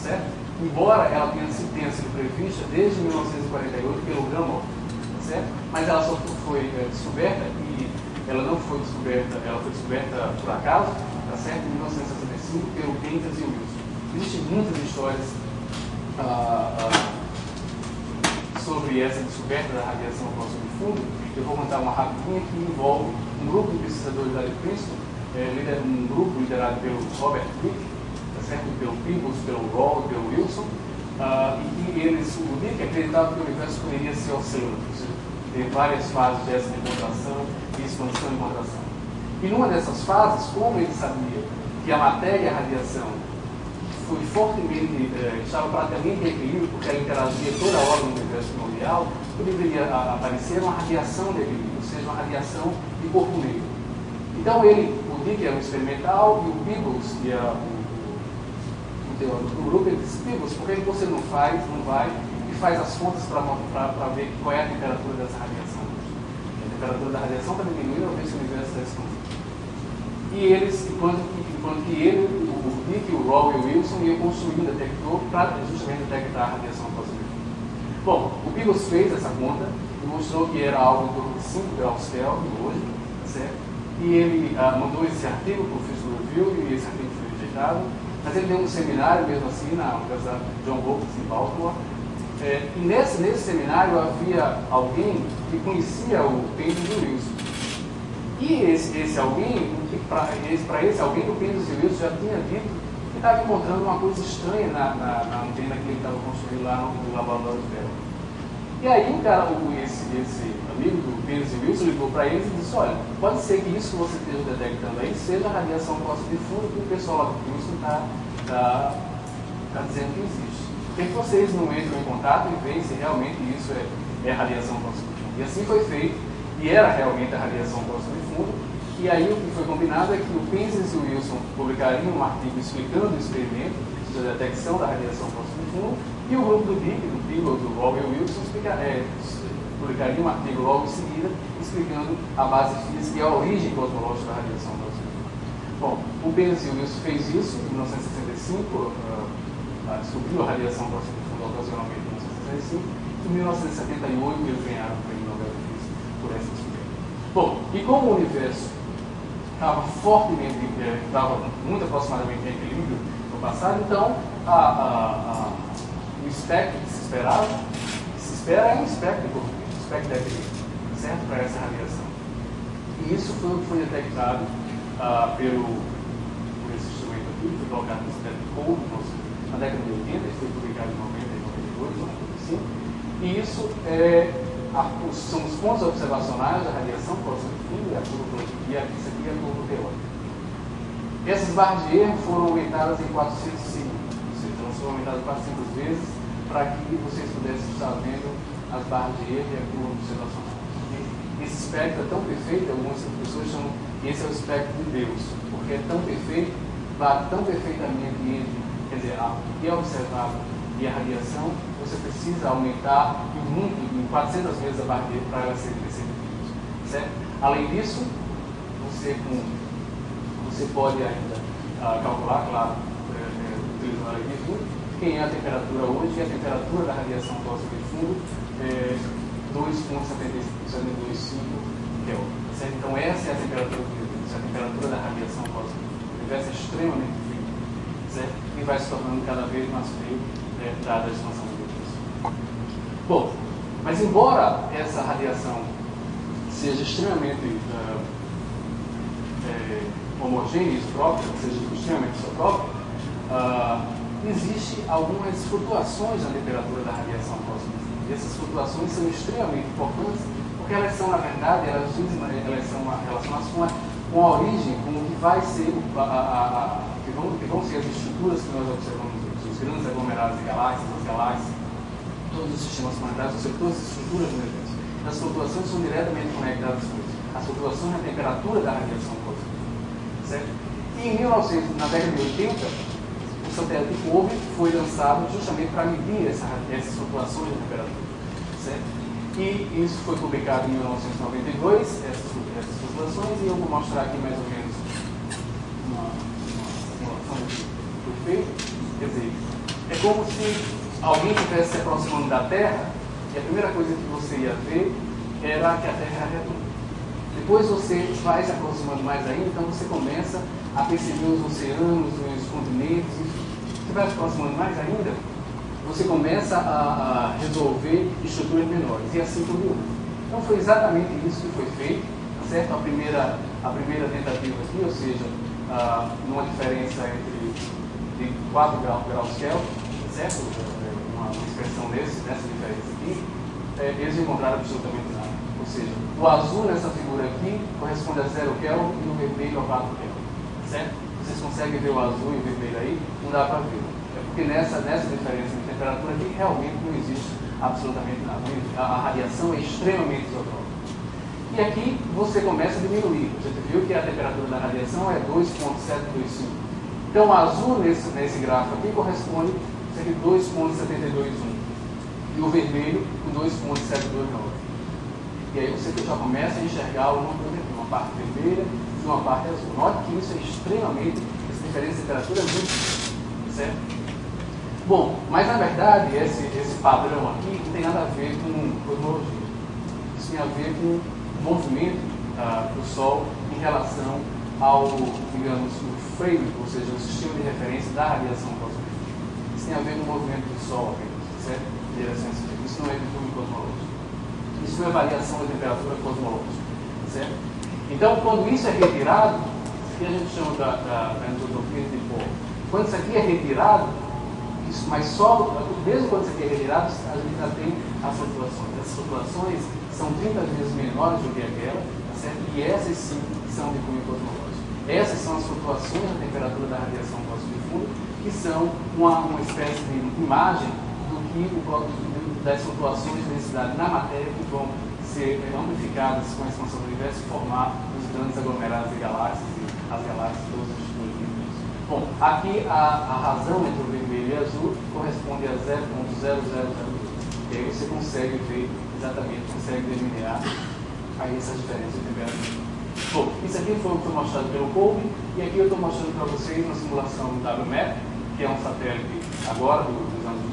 certo? Embora ela tenha sido prevista desde 1948 pelo Gamow, certo? Mas ela só foi descoberta, e ela não foi descoberta, ela foi descoberta por acaso, tá certo? Em 1965 pelo Peters e Wilson. Existem muitas histórias sobre essa descoberta da radiação cósmica de fundo. Eu vou contar uma rapidinha que envolve um grupo de pesquisadores da Princeton, um grupo liderado pelo Robert Crick, tá certo? Pelo Peebles, pelo Rawls, pelo Wilson, e que eles, o Crick acreditava que o universo poderia ser oceano, ou seja, ter várias fases dessa de contração, de expansão e contração. E numa dessas fases, como ele sabia que a matéria e a radiação foi fortemente, estava praticamente em equilíbrio, porque ela interagia toda hora no universo primordial, o que deveria aparecer uma radiação de equilíbrio, ou seja, uma radiação de corpo negro. Então o Dick era um experimental e o Peebles, que é o teórico do grupo, ele disse: Peebles, por que você não vai e faz as contas para ver qual é a temperatura dessa radiação? A temperatura da radiação está diminuindo ao ver se o universo está expandindo. E eles, enquanto que ele, o Dick, o Rowe e o Wilson iam construir um detector para justamente detectar a radiação cósmica. Bom, o Peebles fez essa conta e mostrou que era algo em torno de 5 graus Kelvin hoje, certo? E ele mandou esse artigo para o Physical Review e esse artigo foi rejeitado. Mas ele deu um seminário, mesmo assim, na Universidade John Hopkins, em Baltimore. E nesse seminário havia alguém que conhecia o Penzias e o Wilson. E esse alguém, para esse alguém, o Penzias e o Wilson já tinha dito que estava encontrando uma coisa estranha na antena que ele estava construindo lá no laboratório de Bell. E aí esse amigo do Penzias e Wilson ligou para eles e disse: olha, pode ser que isso que você esteja detectando aí seja a radiação cósmica de fundo que o pessoal lá do Wilson está dizendo que existe. Por que vocês não entram em contato e veem se realmente isso é radiação cósmica de fundo? E assim foi feito, e era realmente a radiação cósmica de fundo. E aí o que foi combinado é que o Penzias e o Wilson publicariam um artigo explicando o experimento de detecção da radiação cósmica de fundo, e o grupo do Dick, do Peebles, do Rowe e o Wilson publicaria um artigo logo em seguida explicando a base física e a origem cosmológica da radiação cósmica. Bom, o Penzias e o Wilson fez isso em 1965, descobriu a radiação cósmica de fundo ocasionalmente em 1965, e em 1978 eles ganharam o Prêmio Nobel de Física por essa descoberta. Bom, e como o universo estava muito aproximadamente em equilíbrio no passado, então o espectro que se esperava, é um espectro de corpo, espectro de equilíbrio, certo? Para essa radiação. E isso foi detectado por esse instrumento aqui, foi colocado no estetoscópio na década de 80, ele foi publicado em 90 e 92, 95, e isso são os pontos observacionais da radiação cósmica de fundo, e isso aqui é a curva teórica. Essas barras de erro foram aumentadas em 405, ou seja, elas foram aumentadas 400 vezes para que vocês pudessem estar vendo as barras de erro e a curva observacional. Esse espectro é tão perfeito, algumas pessoas chamam que esse é o espectro de Deus, porque é tão perfeito, bate tão perfeitamente entre, quer dizer, o que é observado e a radiação, você precisa aumentar em 400 vezes a barra de erro para ela ser perceptível, certo? Além disso, você pode ainda calcular, claro, utilizando a lei de fundo, quem é a temperatura hoje, e a temperatura da radiação cósmica de fundo é 2,725 Kelvin. Certo? Então essa é a temperatura do universo, a temperatura da radiação cósmica. O universo é extremamente frio, certo? E vai se tornando cada vez mais frio, dada a expansão do universo. Bom, mas embora essa radiação seja extremamente homogênea e isotrópica, seja extremamente isotrópica, existem algumas flutuações na temperatura da radiação cósmica. E essas flutuações são extremamente importantes porque elas são, na verdade, elas são relacionadas com a origem, com o que vai ser, que vão ser as estruturas que nós observamos, os grandes aglomerados de galáxias, as galáxias, todos os sistemas planetários, ou seja, todas as estruturas do universo. As flutuações são diretamente conectadas com isso. As flutuações na temperatura da radiação cósmica. Certo? E na década de 80, o satélite COBE foi lançado justamente para medir essas flutuações de temperatura. Certo? E isso foi publicado em 1992, essas flutuações, e eu vou mostrar aqui mais ou menos uma simulação que foi feita. Quer dizer, é como se alguém estivesse se aproximando da Terra, e a primeira coisa que você ia ver era que a Terra era redonda. Depois você vai se aproximando mais ainda, então você começa a perceber os oceanos, os continentes, você vai se aproximando mais ainda, você começa a resolver estruturas menores, e assim por diante. Então foi exatamente isso que foi feito, certo? A primeira tentativa aqui, ou seja, numa diferença de 4 graus Kelvin, certo? Uma expressão nessa diferença aqui, eles não encontraram absolutamente nada. Ou seja, o azul nessa figura aqui corresponde a 0 Kelvin e o vermelho a 4 Kelvin. Certo? Vocês conseguem ver o azul e o vermelho aí? Não dá para ver. É porque nessa diferença de temperatura aqui realmente não existe absolutamente nada. A radiação é extremamente isotrópica. E aqui você começa a diminuir. Você viu que a temperatura da radiação é 2,725. Então, o azul nesse gráfico aqui corresponde a 2,721. E o vermelho com 2,729. E aí você já começa a enxergar uma parte vermelha e uma parte azul. Note que isso é extremamente, essa diferença de temperatura é muito, certo? Bom, mas na verdade esse padrão aqui não tem nada a ver com cosmologia. Isso tem a ver com o movimento do Sol em relação ao, digamos, o frame, ou seja, o sistema de referência da radiação cósmica. Isso tem a ver com o movimento do Sol apenas, certo? Em direção a esse tipo. Isso não é virtude cosmológica. Isso não é variação da temperatura cosmológica, certo? Então, quando isso é retirado, isso aqui a gente chama da entropia de pó. Quando isso aqui é retirado, isso, mas só, mesmo quando isso aqui é retirado, a gente já tem as flutuações. Essas flutuações são 30 vezes menores do que aquela, certo? E essas sim são de cunho cosmológico. Essas são as flutuações da temperatura da radiação cósmica de fundo, que são uma espécie de imagem do que das flutuações de densidade na matéria que vão ser amplificadas com a expansão do universo e formar os grandes aglomerados de galáxias e as galáxias todas as universo. Bom, aqui a razão entre o vermelho e o azul corresponde a 0,0002. E aí você consegue ver exatamente, consegue delinear aí essas diferenças de temperatura. Bom, isso aqui foi o que foi mostrado pelo Kolbe, e aqui eu estou mostrando para vocês uma simulação do WMAP, que é um satélite agora dos anos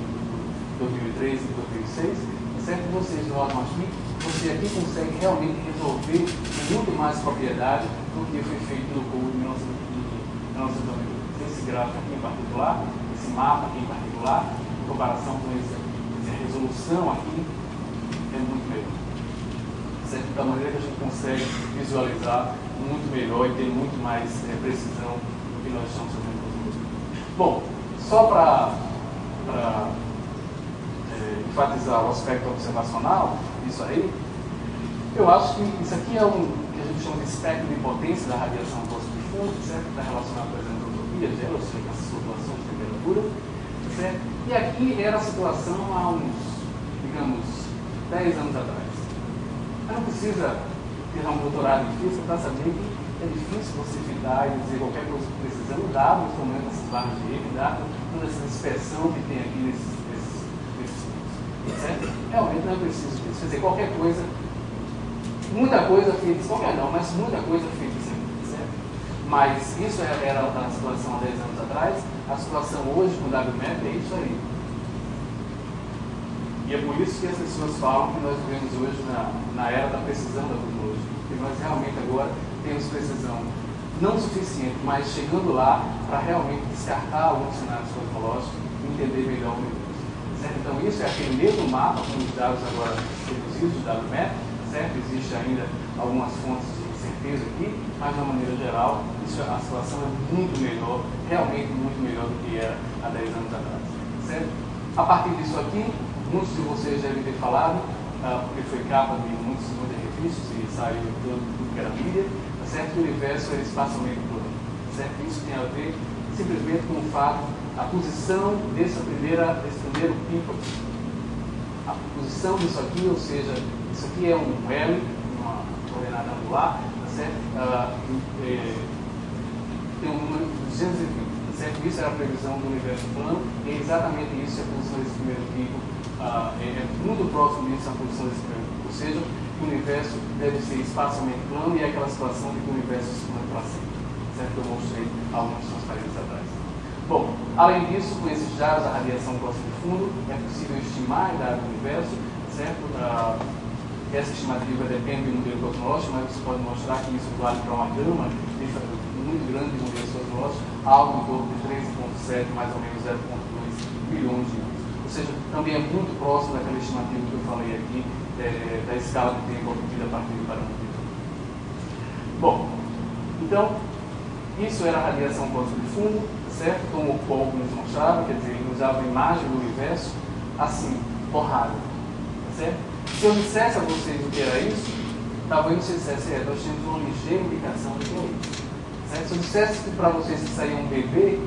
2013 e 2006, certo? Vocês notam aqui, você aqui consegue realmente resolver com muito mais propriedade do que foi feito no Kolbe em 1992. Esse gráfico aqui em particular, esse mapa aqui em particular, em comparação com essa resolução aqui, é muito melhor. Certo? Da maneira que a gente consegue visualizar muito melhor e ter muito mais precisão do que nós estamos fazendo hoje. Bom, só para enfatizar o aspecto observacional disso aí, eu acho que isso aqui é que a gente chama de espectro de potência da radiação cósmica de fundo, certo? Está relacionado, por exemplo, à entropia, ou seja, as flutuações de temperatura, certo? E aqui era a situação há uns, digamos, 10 anos atrás. Mas não precisa ter um doutorado em física para saber que é difícil você fitar e dizer qualquer coisa com precisão, dado o momento dessas barras de Higgs, dado toda essa dispersão que tem aqui nesses pontos. Certo? Realmente não é preciso disso. Quer dizer, qualquer coisa, muita coisa feita, qualquer não, mas muita coisa feita sempre, certo? Mas isso era a situação há 10 anos atrás, a situação hoje com o WMAP é isso aí. E é por isso que as pessoas falam que nós vivemos hoje na era da precisão da cosmologia. Que nós realmente agora temos precisão não suficiente, mas chegando lá para realmente descartar alguns cenários cosmológicos e entender melhor o universo. Certo? Então isso é aquele mesmo mapa com os dados agora reduzidos do WMAP, certo? Existe ainda algumas fontes de certeza aqui, mas de uma maneira geral a situação é muito melhor, realmente muito melhor do que era há 10 anos atrás. Certo? A partir disso aqui, muitos de vocês devem ter falado, porque foi capa de muitas revistas e saiu tudo que era mídia, certo? Que o universo é espacialmente plano. Certo? Isso tem a ver simplesmente com o fato, a posição desse primeiro pivot, a posição disso aqui, ou seja, isso aqui é um L, uma coordenada angular, certo? Tem um número de 220. Certo? Isso era a previsão do universo plano, e é exatamente isso a posição desse primeiro pico, é muito próximo disso a posição desse primeiro pico, ou seja, o universo deve ser espacialmente plano e é aquela situação de que o universo se expande para sempre, certo? Eu mostrei algumas transparências atrás. Bom, além disso, com esses dados da radiação cósmica de fundo, é possível estimar a idade do universo, certo? Essa estimativa depende do modelo cosmológico, mas você pode mostrar que isso vale para uma gama muito grande de modelos cosmológicos, algo em torno de 13,7, mais ou menos 0,2 bilhões de anos. Ou seja, também é muito próximo daquela estimativa que eu falei aqui, da escala de tempo obtida a partir do parâmetro. Bom, então, isso era a radiação cósmica de fundo, certo? Como o Kolbe nos mostrava, quer dizer, ele usava a imagem do universo assim, borrada. certo? Se eu dissesse a vocês o que era isso, talvez vocês dissessem, nós temos uma ligeira indicação do que é isso. Certo? Se eu dissesse para vocês que saía um bebê,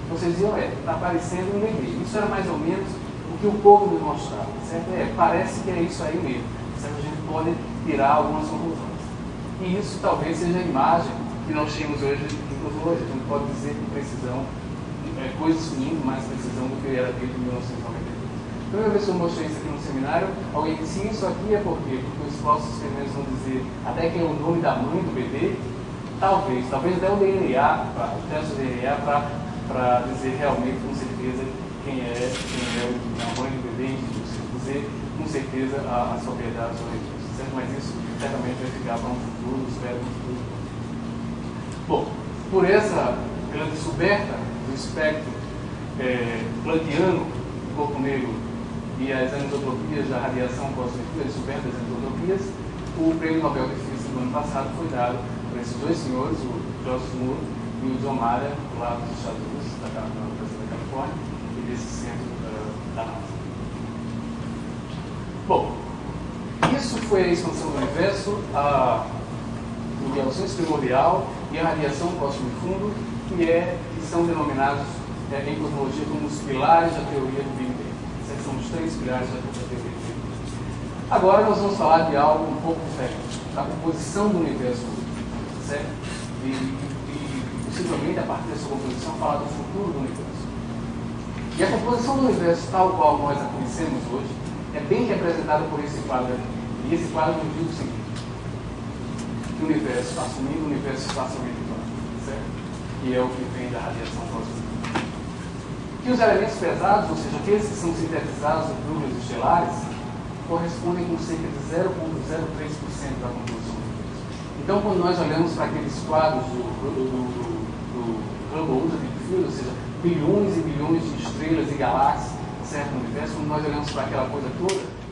vocês diziam, está parecendo um bebê. Isso era mais ou menos o que o povo nos mostrava, certo? Parece que é isso aí mesmo. Certo? A gente pode tirar algumas conclusões. E isso talvez seja a imagem que nós temos hoje de cosmologia. A gente pode dizer com precisão, coisas com muito mais precisão do que era dito em 1992. A primeira vez que eu mostrei isso aqui no seminário, alguém disse, isso aqui é por quê? Porque os falsos experimentos vão dizer até que é o nome da mãe do bebê. Talvez até o DNA, o teste do DNA para dizer realmente com certeza quem é a mãe do bebê, dizer com certeza as propriedades sobre isso, certo? Mas isso certamente vai ficar para um futuro, espero um futuro. Bom, pela descoberta do espectro plantiano do corpo negro e as anisotropias da radiação cósmica, a descoberta das anisotropias, o Prêmio Nobel de Física do ano passado foi dado por esses dois senhores, o Joseph Moore e o John Mayer, lá dos Estados Unidos, da Califórnia, e desse centro da NASA. Bom, isso foi a expansão do universo, o centro primordial e a radiação cósmica de fundo, que são denominados em cosmologia como os pilares da teoria do Big Bang. Esses são os três pilares da teoria do Big Bang. Agora nós vamos falar de algo um pouco diferente, da composição do universo, certo? E possivelmente, a partir dessa composição, falar do futuro do universo. E a composição do universo, tal qual nós a conhecemos hoje, é bem representada por esse quadro aqui. E esse quadro nos diz o seguinte: que o universo está sumindo, o universo está sumindo, certo? Que é o que vem da radiação cósmica. Que os elementos pesados, ou seja, aqueles que são sintetizados em núcleos estelares, correspondem com cerca de 0,03% da composição do universo. Então, quando nós olhamos para aqueles quadros do Hubble Ultra Deep Field, ou seja, bilhões e bilhões de estrelas e galáxias, certo, no universo, quando nós olhamos para aquela coisa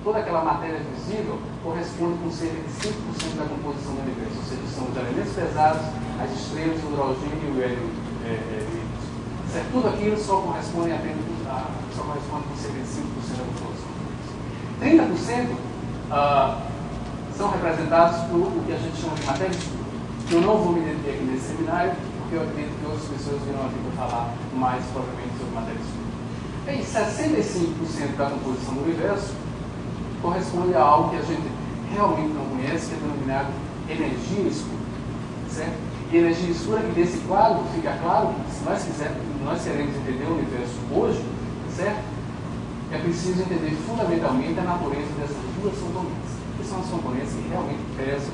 toda aquela matéria visível corresponde com cerca de 5% da composição do universo, ou seja, são os elementos pesados, as estrelas, o hidrogênio e o hélio líquido. Certo? Tudo aquilo só corresponde com cerca de 5% da composição do universo. 30% são representados por o que a gente chama de matéria escura. Eu não vou me deter aqui nesse seminário, porque eu acredito que outras pessoas virão aqui para falar mais propriamente sobre matéria escura. E 65% da composição do universo corresponde a algo que a gente realmente não conhece, que é denominado energia escura. Certo? E energia escura, que desse quadro fica claro que se nós queremos entender o universo hoje, certo? É preciso entender fundamentalmente a natureza dessas duas componentes, que são as componentes que realmente pesam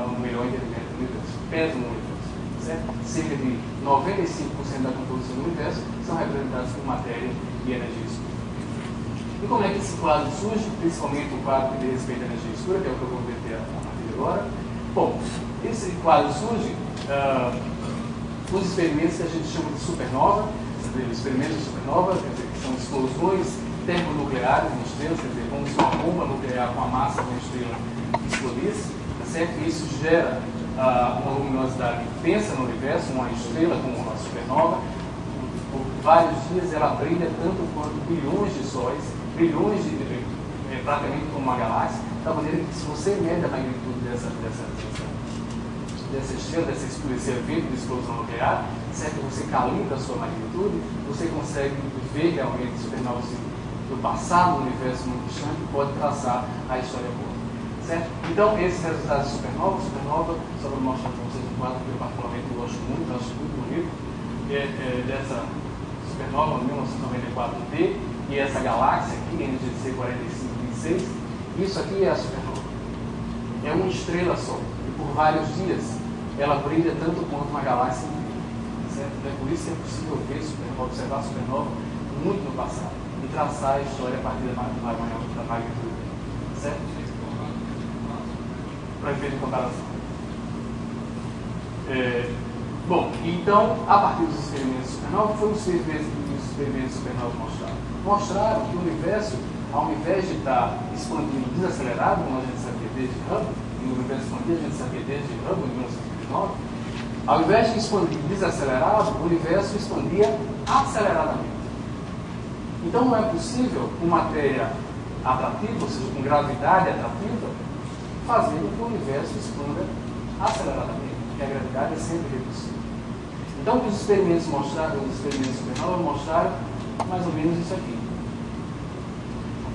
no melhor entendimento do universo. Pesam no universo. Certo? Cerca de 95% da composição do universo são representados por matéria e energia escura. E como é que esse quadro surge? Principalmente o quadro que diz respeito à energia escura, que é o que eu vou ver a partir de agora. Bom, esse quadro surge com os experimentos que a gente chama de supernova, experimentos de supernova, quer dizer, que são explosões termonucleares em estrelas, quer dizer, como se uma bomba nuclear com a massa de uma estrela explodisse, tá certo? E isso gera uma luminosidade intensa no universo, uma estrela como uma supernova. Por vários dias ela brilha tanto quanto bilhões de sóis, praticamente como uma galáxia, da maneira que, se você mede a magnitude dessa estrela, desse evento de explosão nuclear, certo? Você calibra a sua magnitude, você consegue ver realmente supernovas do passado do universo muito distante e pode traçar a história boa. Certo? Então, esses resultados de supernova, só para mostrar para vocês um quadro que eu particularmente gosto muito bonito, dessa supernova 1994D, e essa galáxia aqui, NGC 4526, isso aqui é a supernova. É uma estrela só, e por vários dias ela brilha tanto quanto uma galáxia inteira. Certo? É por isso que é possível ver supernova, observar a supernova muito no passado e traçar a história a partir da magnitude. Certo? Para efeito de comparação. Bom, então, a partir dos experimentos de supernova, foram os experimentos de supernova mostraram que o universo, ao invés de estar expandindo desacelerado, como a gente sabia desde Hubble, e o universo expandido a gente sabia desde Hubble, em 1929, ao invés de expandir desacelerado, o universo expandia aceleradamente. Então não é possível, com matéria atrativa, ou seja, com gravidade atrativa, fazer com que o universo expanda aceleradamente, porque a gravidade é sempre reducida. Então, o que os experimentos mostraram, os experimentos supernova mostraram mais ou menos isso aqui.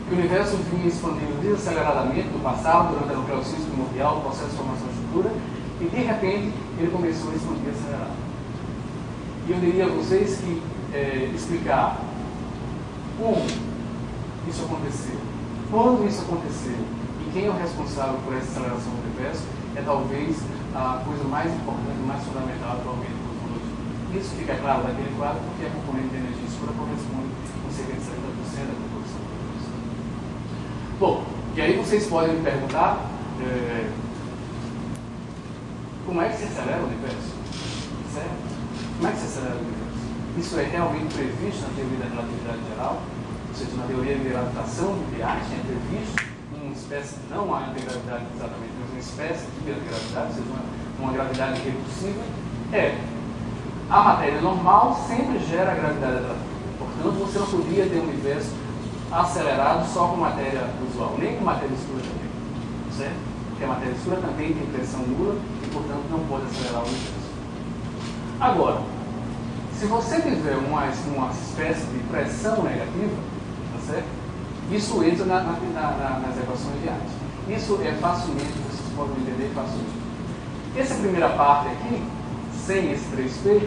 Que o universo vinha expandindo desaceleradamente no passado, durante a nucleossíntese primordial, o processo de formação estrutura, e de repente ele começou a expandir acelerado. E eu diria a vocês que explicar como isso aconteceu, quando isso aconteceu e quem é o responsável por essa aceleração do universo é talvez a coisa mais importante, mais fundamental atualmente para a cosmologia. Isso fica claro daquele quadro porque a componente de energia escura corresponde com cerca de 70% da composição do universo. Bom, e aí vocês podem me perguntar como é que se acelera o universo? Certo? Como é que se acelera o universo? Isso é realmente previsto na teoria da relatividade geral? Ou seja, na teoria de gravitação de Einstein é previsto uma espécie, não a antigravidade exatamente, mas uma espécie de antigravidade, ou seja, uma gravidade redutível. A matéria normal sempre gera a gravidade atrativa. Portanto, você não poderia ter um universo acelerado só com matéria usual, nem com matéria escura também. Certo? Porque a matéria escura também tem pressão nula e, portanto, não pode acelerar o universo. Agora, se você tiver uma espécie de pressão negativa, tá certo? Isso entra nas equações de Einstein. Isso é facilmente, vocês podem entender facilmente. Essa primeira parte aqui, sem esse 3P,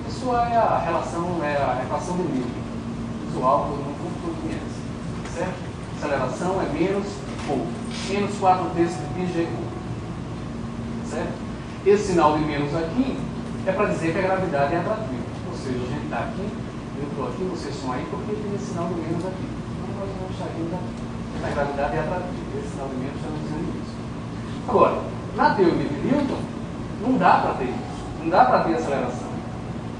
isso é a relação, é a equação de Newton, usual que todo mundo conhece. Certo? Aceleração é menos ou menos 4 terços de πg. Certo? Esse sinal de menos aqui é para dizer que a gravidade é atrativa. Ou seja, a gente está aqui, eu estou aqui, vocês estão aí, porque tem esse sinal de menos aqui. Então nós vamos estar aqui porque a gravidade é atrativa. Esse sinal de menos está nos dizendo isso. Agora, na teoria de Newton, não dá para ter isso. Não dá para ter aceleração.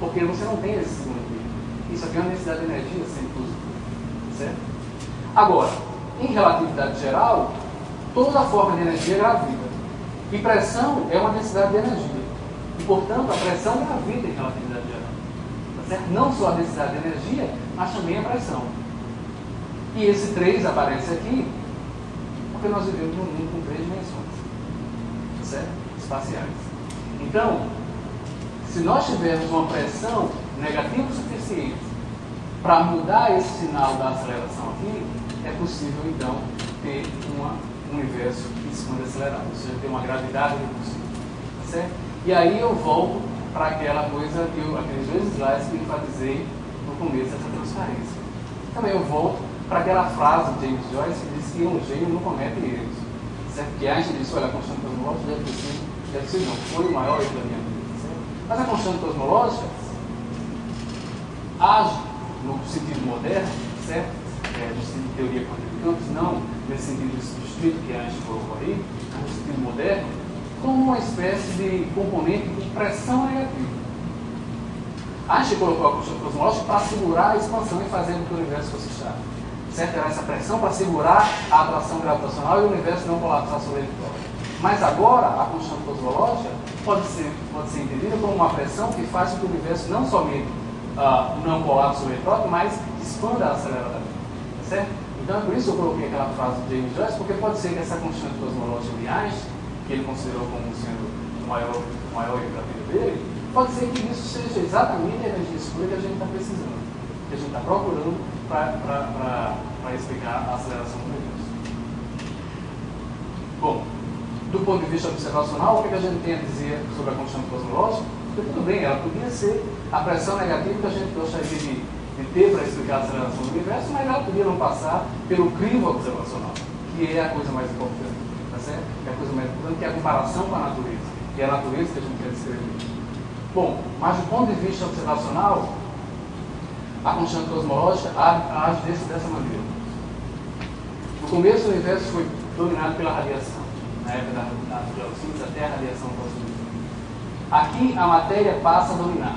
Porque você não tem esse segundo nível. Isso aqui é uma densidade de energia sempre positiva. Certo? Agora, em relatividade geral, toda forma de energia é gravida. E pressão é uma densidade de energia. E, portanto, a pressão gravita em relatividade geral. Tá certo? Não só a densidade de energia, mas também a pressão. E esse 3 aparece aqui porque nós vivemos num mundo com 3 dimensões. Tá certo? Espaciais. Então, se nós tivermos uma pressão negativa o suficiente para mudar esse sinal da aceleração aqui, é possível, então, ter um universo que expande acelerado, ou seja, ter uma gravidade reduzida. Tá certo? E aí eu volto para aquela coisa, aqueles 2 slides que eu enfatizei no começo dessa transparência. Também eu volto para aquela frase de James Joyce que diz que um gênio não comete erros. Certo? Que Einstein disse, olha, a constante cosmológica deve ser não, foi o maior erro da minha vida. Certo? Mas a constante cosmológica age no sentido moderno, certo? No sentido de teoria quântica de campos, não nesse sentido estrito que Einstein colocou aí, mas no sentido moderno, como uma espécie de componente de pressão negativa. Einstein colocou a constante cosmológica para segurar a expansão e fazer com que o universo fosse estável. Certo? Era essa pressão para segurar a atração gravitacional e o universo não colapsar sobre ele próprio. Mas agora, a constante cosmológica pode ser entendida como uma pressão que faz com que o universo não somente não colapse sobre ele próprio, mas expanda aceleradamente. Tá certo? Então é por isso que eu coloquei aquela frase de James Joyce, porque pode ser que essa constante cosmológica de Einstein, que ele considerou como sendo o maior erro da vida dele, pode ser que isso seja exatamente a energia escura que a gente está precisando, que a gente está procurando para explicar a aceleração do universo. Bom, do ponto de vista observacional, o que a gente tem a dizer sobre a constante cosmológica? Porque tudo bem, ela podia ser a pressão negativa que a gente gostaria de ter para explicar a aceleração do universo, mas ela podia não passar pelo crivo observacional, que é a coisa mais importante. Tá certo? É a coisa mais importante, que é a comparação com a natureza, que é a natureza que a gente quer descrever. Bom, mas do ponto de vista observacional, a constante cosmológica age dessa maneira. No começo, o universo foi dominado pela radiação, na época da nucleossíntese até a radiação pós-nuclear. Aqui, a matéria passa a dominar.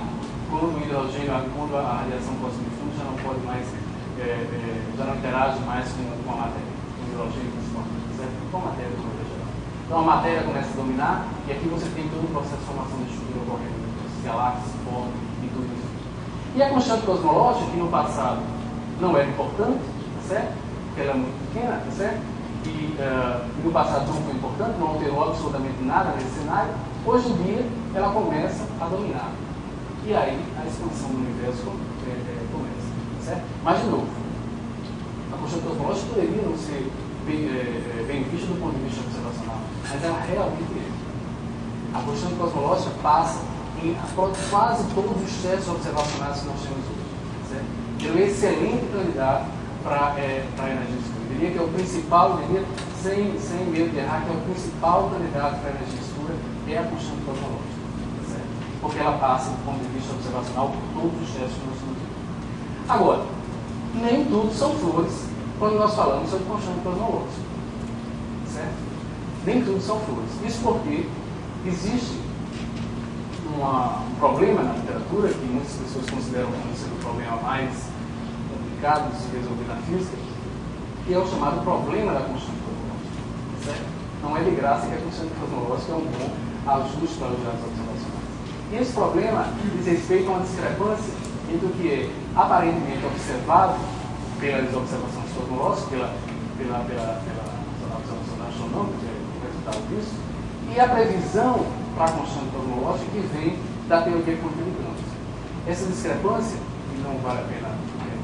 Quando o hidrogênio, quando a radiação pós-nuclear já não pode mais, já não interage mais com a matéria, com o hidrogênio principalmente, certo? Com a matéria de maneira geral. Então a matéria começa a dominar e aqui você tem todo o processo de formação de estrutura ocorrendo, as galáxias, formam e tudo isso. E a constante cosmológica, que no passado não era importante, tá certo? Porque ela é muito pequena, tá certo? E no passado não foi importante, não alterou absolutamente nada nesse cenário. Hoje em dia, ela começa a dominar. E aí, a expansão do universo começa, tá certo? Mas, de novo, a constante cosmológica poderia não ser bem vista do ponto de vista observacional, mas ela realmente é. A constante cosmológica passa em quase todos os testes observacionais que nós temos hoje, tá certo? Ele é um excelente candidato para a energia escura. Eu diria que é o principal, sem medo de errar, que é o principal candidato para a energia escura é a constante cosmológica, tá certo? Porque ela passa, do ponto de vista observacional, por todos os testes que nós temos hoje. Agora, nem tudo são flores quando nós falamos sobre constante cosmológica, certo? Nem tudo são flores. Isso porque existe um problema na literatura, que muitas pessoas consideram como sendo o problema mais complicado de se resolver na física, que é o chamado problema da constante cosmológica, certo? Não é de graça que a constante cosmológica é um bom ajuste para os dados observacionais. E esse problema diz respeito a uma discrepância entre o que é aparentemente observado pelas observações cosmológicas, pela observação astronômica, que é o resultado disso, e a previsão para a constante cosmológica que vem da teoria quântica de campos. Essa discrepância, e não vale a pena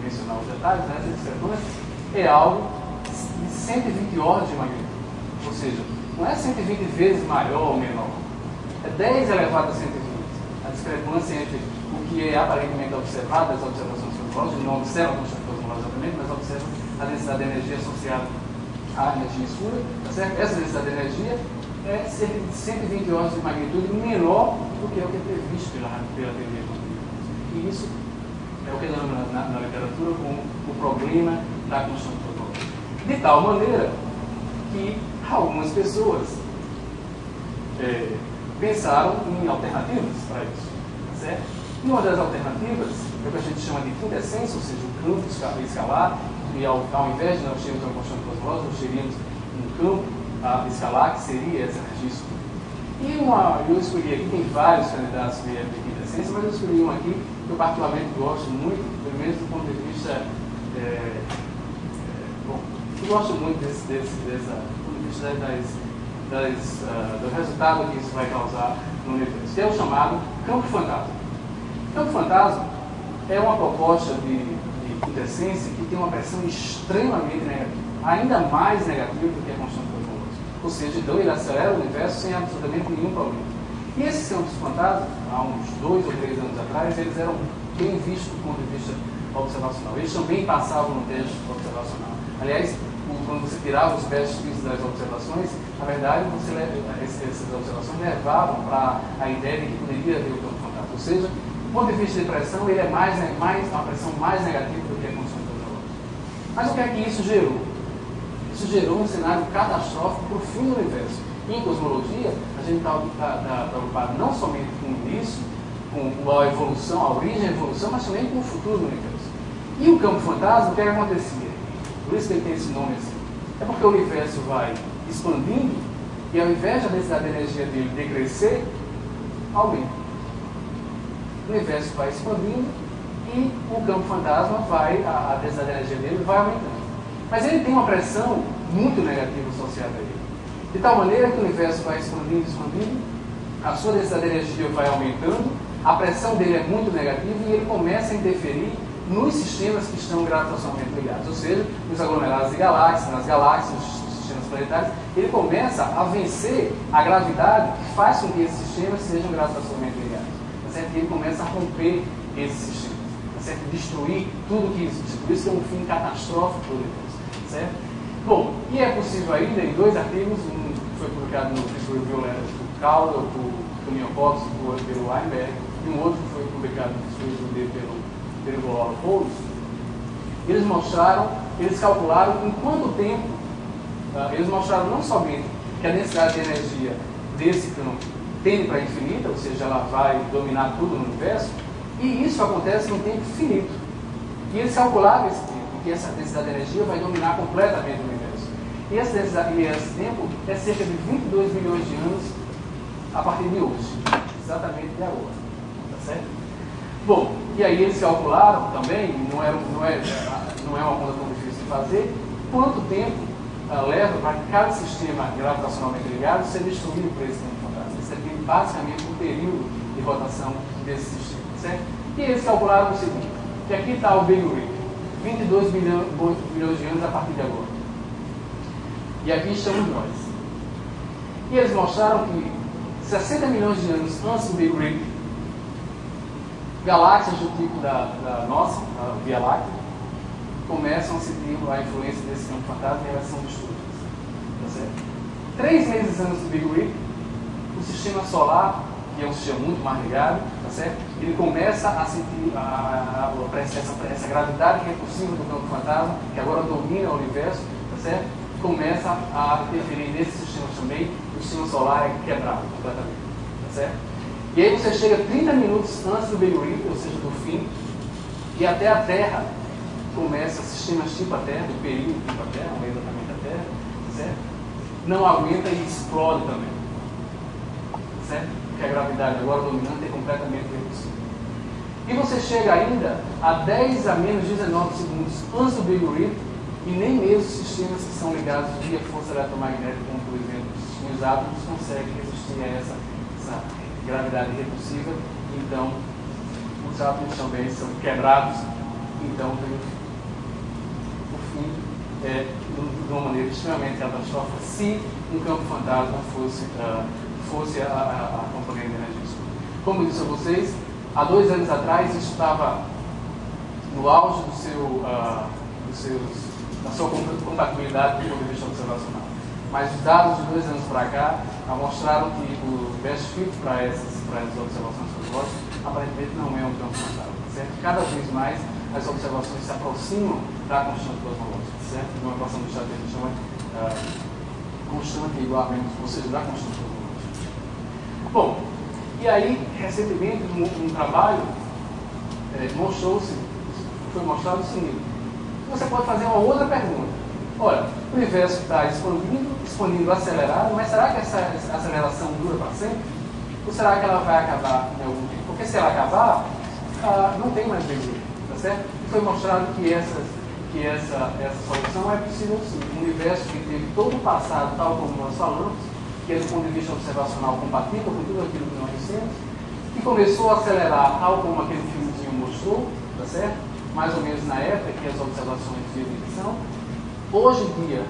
mencionar os detalhes, né? Essa discrepância é algo de 120 ordens de magnitude. Ou seja, não é 120 vezes maior ou menor, é 10 elevado a 120. A discrepância entre o que é aparentemente observado das observações cosmológicas, não observa a constante cosmológica exatamente, mas observa a densidade de energia associada à energia escura, tá certo? Essa densidade de energia é cerca de 120 ordens de magnitude menor do que é o que é previsto pela teoria quântica. E isso é o que é denominado na literatura como o problema da constante cosmológica. De tal maneira que algumas pessoas pensaram em alternativas para isso, tá certo? E uma das alternativas é o que a gente chama de quintessência, ou seja, o campo escalar, e ao invés de nós termos uma constante cosmológica, nós teríamos um campo escalar, que seria essa energia escura. E eu escolhi aqui, tem vários candidatos de quintessência, mas eu escolhi um aqui que eu particularmente gosto muito, pelo menos do ponto de vista eu gosto muito do ponto de vista do resultado que isso vai causar no universo, que é o chamado campo fantasma. Campo fantasma é uma proposta de quintessência que tem uma pressão extremamente negativa, ainda mais negativa do que a constante cosmológica. Ou seja, então ele acelera o universo sem absolutamente nenhum problema. E esses campos fantasma, há uns 2 ou 3 anos atrás, eles eram bem vistos do ponto de vista observacional. Eles também passavam no teste observacional. Aliás, quando você tirava os testes das observações, na verdade, essas observações levavam para a ideia de que poderia haver o campo fantasma. Ou seja, do ponto de vista de pressão, ele é uma pressão mais negativa do que a constante cosmológica. Mas o que é que isso gerou? Isso gerou um cenário catastrófico para o fim do universo. E em cosmologia, a gente está preocupado não somente com o início, com a evolução, a origem da evolução, mas também com o futuro do universo. E o campo fantasma, o que acontecia? Por isso que ele tem esse nome assim. É porque o universo vai expandindo e ao invés da densidade de energia dele decrescer, aumenta. O universo vai expandindo e o campo fantasma a densidade de energia dele vai aumentando. Mas ele tem uma pressão muito negativa associada a ele. De tal maneira que o universo vai expandindo, a sua densidade de energia vai aumentando, a pressão dele é muito negativa e ele começa a interferir nos sistemas que estão gravitacionalmente ligados, ou seja, nos aglomerados de galáxias, nas galáxias, nos sistemas planetários. Ele começa a vencer a gravidade que faz com que esses sistemas sejam gravitacionalmente ligados. Tá certo? E ele começa a romper esses sistemas, tá certo? Destruir tudo que existe. Por isso que é um fim catastrófico do universo. Tá certo? Bom, e é possível ainda, em 2 artigos, um foi publicado no Fissure Violeta por Caldwell, por Neopopos e pelo Weinberg, e um outro que foi publicado no Fissure pelo Golau-Poulos. Eles calcularam em quanto tempo, eles mostraram não somente que a densidade de energia desse campo tende para infinita, ou seja, ela vai dominar tudo no universo, e isso acontece num tempo finito. E eles calcularam esse tempo, que essa densidade de energia vai dominar completamente o universo. E esse tempo é cerca de 22 milhões de anos a partir de hoje, exatamente de agora. Tá certo? Bom, e aí eles calcularam também, não é uma conta tão difícil de fazer, quanto tempo leva para cada sistema gravitacionalmente ligado ser destruído por esse campo fantasma. Isso aqui é basicamente o período de rotação desse sistema, certo? E eles calcularam o seguinte, que aqui está o Big Rip, 22 bilhões de anos a partir de agora. E aqui estamos nós. E eles mostraram que 60 milhões de anos antes do Big Rip, galáxias do tipo da nossa, a Via Láctea, começam a sentir a influência desse campo fantasma e elas são destruídas. Tá certo? 3 meses antes do Big Rip, o sistema solar, que é um sistema muito mais ligado, tá certo? Ele começa a sentir essa gravidade repulsiva do campo fantasma, que agora domina o universo, tá certo? Começa a interferir nesses sistemas também, o sistema solar é quebrado completamente, tá certo? E aí você chega 30 minutos antes do Big Rip, ou seja, do fim, e até a Terra começa, sistemas tipo a Terra, do período tipo a Terra, não é exatamente a Terra, tá certo? Não aguenta e explode também, tá certo? Porque a gravidade agora dominante é completamente repulsiva. E você chega ainda a 10 a menos 19 segundos antes do Big Rip, e nem mesmo os sistemas que são ligados via força eletromagnética, como por exemplo os átomos, conseguem resistir a essa gravidade repulsiva, então os átomos também são quebrados, então vem o fim de uma maneira extremamente catastrófica se um campo fantasma fosse a componente de energia escura. Como eu disse a vocês, há 2 anos atrás isso estava no auge da sua compatibilidade do ponto de vista observacional. Mas os dados de 2 anos para cá mostraram que o best fit para essas observações cosmológicas aparentemente não é um campo fantasma, certo? Cada vez mais as observações se aproximam da constante cosmológica, certo? Uma equação do Estado que a gente chama constante igual a menos, ou seja, da constante cosmológica. Bom, e aí, recentemente, um trabalho foi mostrado o seguinte: você pode fazer uma outra pergunta. Olha, o universo está expandindo acelerado, mas será que essa aceleração dura para sempre? Ou será que ela vai acabar em algum tempo? Porque se ela acabar, não tem mais Big Rip, tá certo? E foi mostrado que essa solução é possível sim. Um universo que teve todo o passado, tal como nós falamos, que é do ponto de vista observacional compatível com tudo aquilo que nós dissemos, que começou a acelerar, tal como aquele filmezinho mostrou, tá certo? Mais ou menos na época que as observações de evolução. Hoje em dia,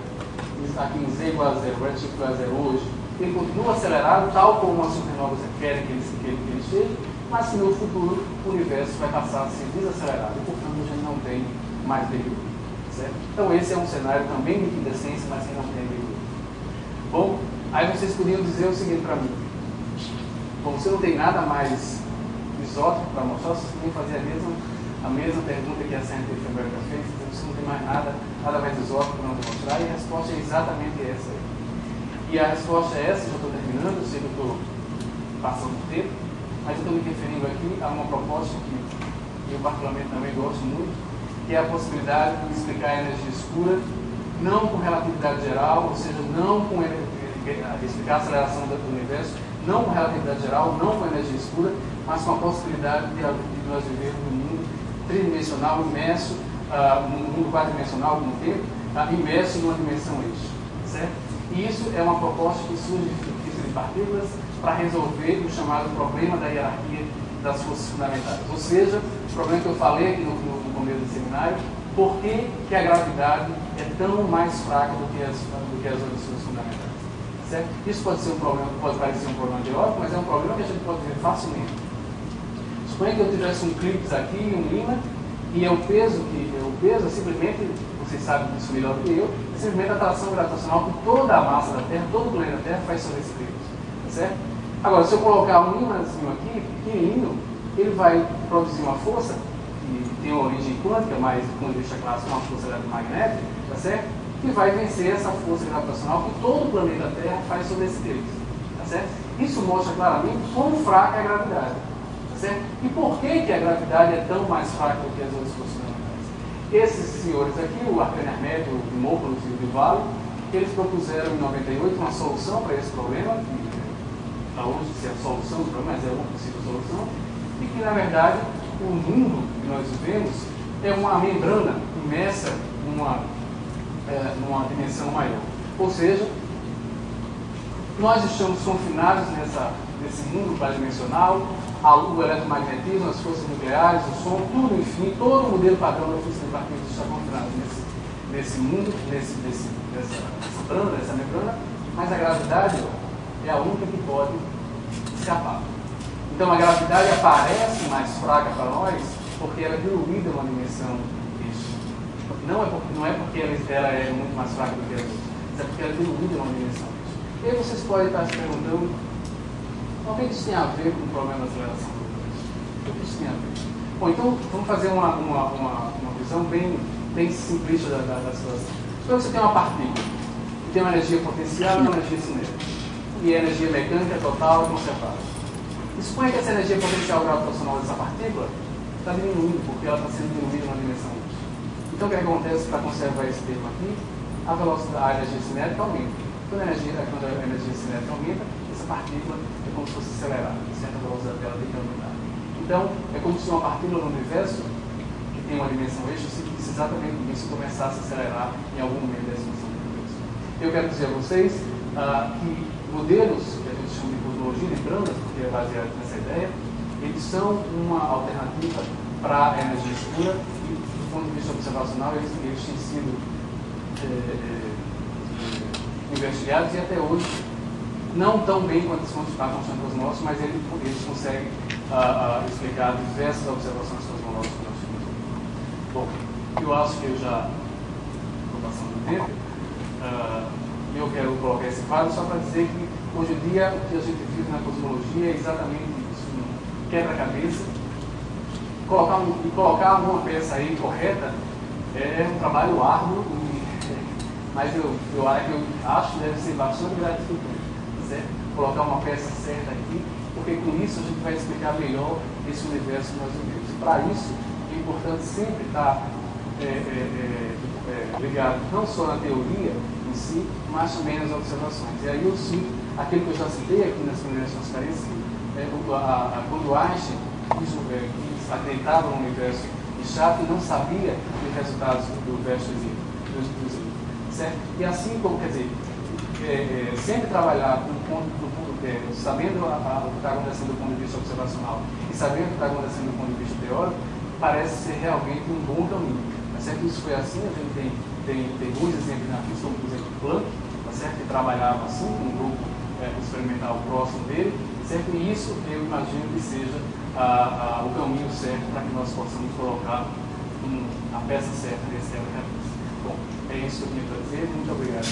aqui em Z igual a 0, redshift igual a 0 hoje, ele continua acelerado, tal como as supernovas querem que ele esteja, mas que no futuro o universo vai passar a ser desacelerado e, portanto, a gente não tem mais Big Rip, certo? Então esse é um cenário também de incandescência, mas que não tem Big Rip. Bom, aí vocês podiam dizer o seguinte para mim: bom, você não tem nada mais exótico para mostrar, vocês podem fazer a mesma pergunta que a Scientific American fez, então você não tem mais nada mais exótico para nos mostrar, e a resposta é exatamente essa aí. E a resposta é essa, já estou terminando, eu sei que eu estou passando o tempo, mas eu estou me referindo aqui a uma proposta que eu particularmente também gosto muito, que é a possibilidade de explicar a energia escura, não com relatividade geral, ou seja, não com explicar a aceleração do universo, não com relatividade geral, não com energia escura, mas com a possibilidade de nós vivermos num mundo tridimensional, imerso, num mundo quadridimensional, algum tempo, imerso numa dimensão eixo, certo? E isso é uma proposta que surge de física de partículas para resolver o chamado problema da hierarquia das forças fundamentais. Ou seja, o problema que eu falei aqui no começo do seminário: por que a gravidade é tão mais fraca do que as outras forças fundamentais? Certo? Isso pode ser um problema, pode parecer um problema teórico, mas é um problema que a gente pode ver facilmente. Suponha que eu tivesse um clips aqui, um ímã, e o peso é simplesmente, vocês sabem disso melhor do que eu, é simplesmente a atração gravitacional que toda a massa da Terra, todo o planeta Terra faz sobre esse clips, tá certo? Agora, se eu colocar um ímãzinho aqui, pequenininho, ele vai produzir uma força que tem uma origem quântica, mas do ponto de vista clássico é uma força eletromagnética, tá certo? Que vai vencer essa força gravitacional que todo o planeta Terra faz sobre esse clips, tá certo? Isso mostra claramente quão fraca é a gravidade, tá certo? E por que a gravidade é tão mais fraca do que as outras forças fundamentais? Esses senhores aqui, o Arcane Armed, o Dimopoulos e o Duval, eles propuseram em 98 uma solução para esse problema, que está hoje ser a solução do problema, mas é uma possível solução, e que na verdade o mundo que nós vivemos é uma membrana imersa numa dimensão maior. Ou seja, nós estamos confinados nesse mundo bidimensional, o eletromagnetismo, as forças nucleares, o som, tudo, enfim, todo o modelo padrão da física de partículas está confinado nesse mundo, nessa membrana, mas a gravidade é a única que pode escapar. Então a gravidade aparece mais fraca para nós porque ela é diluída numa dimensão X. Não é porque ela é muito mais fraca do que as outras, mas é porque ela é diluída numa dimensão X. E aí vocês podem estar se perguntando, o que isso tem a ver com o problema da aceleração do universo? O que isso tem a ver? Bom, então vamos fazer uma visão bem simplista da situação. Suponha que você tem uma partícula que tem uma energia potencial e uma energia cinética, e a energia mecânica total e conservada. E suponha que essa energia potencial gravitacional dessa partícula está diminuindo, porque ela está sendo diluída numa dimensão Y. Então o que acontece para conservar esse termo aqui? A velocidade, a energia cinética aumenta. Quando a energia cinética aumenta, essa partícula é como se fosse acelerada, a certa velocidade dela tem que aumentar. Então, é como se uma partícula no universo, que tem uma dimensão X, seguisse exatamente isso, começasse a acelerar em algum momento da expansão do universo. Eu quero dizer a vocês que modelos que a gente chama de cosmologia, lembrando, porque é baseado nessa ideia, eles são uma alternativa para a energia escura e, do ponto de vista observacional, eles têm sido investigados e até hoje, não tão bem quanto as funções cosmológicas, mas eles conseguem explicar diversas observações cosmológicas que nós temos. Bom, eu acho que eu já estou passando do tempo. Eu quero colocar esse quadro só para dizer que hoje em dia o que a gente vive na cosmologia é exatamente isso, um quebra-cabeça. Colocar uma peça aí correta é um trabalho árduo, mas eu acho que deve ser bastante gratificante, certo? Colocar uma peça certa aqui, porque com isso a gente vai explicar melhor esse universo que nós vivemos. Para isso, é importante sempre estar ligado não só na teoria em si, mas também nas observações. E aí eu cito aquilo que eu já citei aqui nas primeiras transferências, quando Einstein acreditava no universo de Chaplin, não sabia os resultados do universo certo? E assim como, quer dizer, sempre trabalhar sabendo o que está acontecendo do ponto de vista observacional e sabendo o que está acontecendo do ponto de vista teórico, parece ser realmente um bom caminho. Tá certo? Isso foi assim, a gente tem dois exemplos na física, como por exemplo Planck, tá certo? Que trabalhava assim, com um grupo experimental próximo dele, certo? E isso eu imagino que seja o caminho certo para que nós possamos colocar a peça certa nesse quebra-cabeça. Bom, é isso que eu tinha para dizer. Muito obrigado.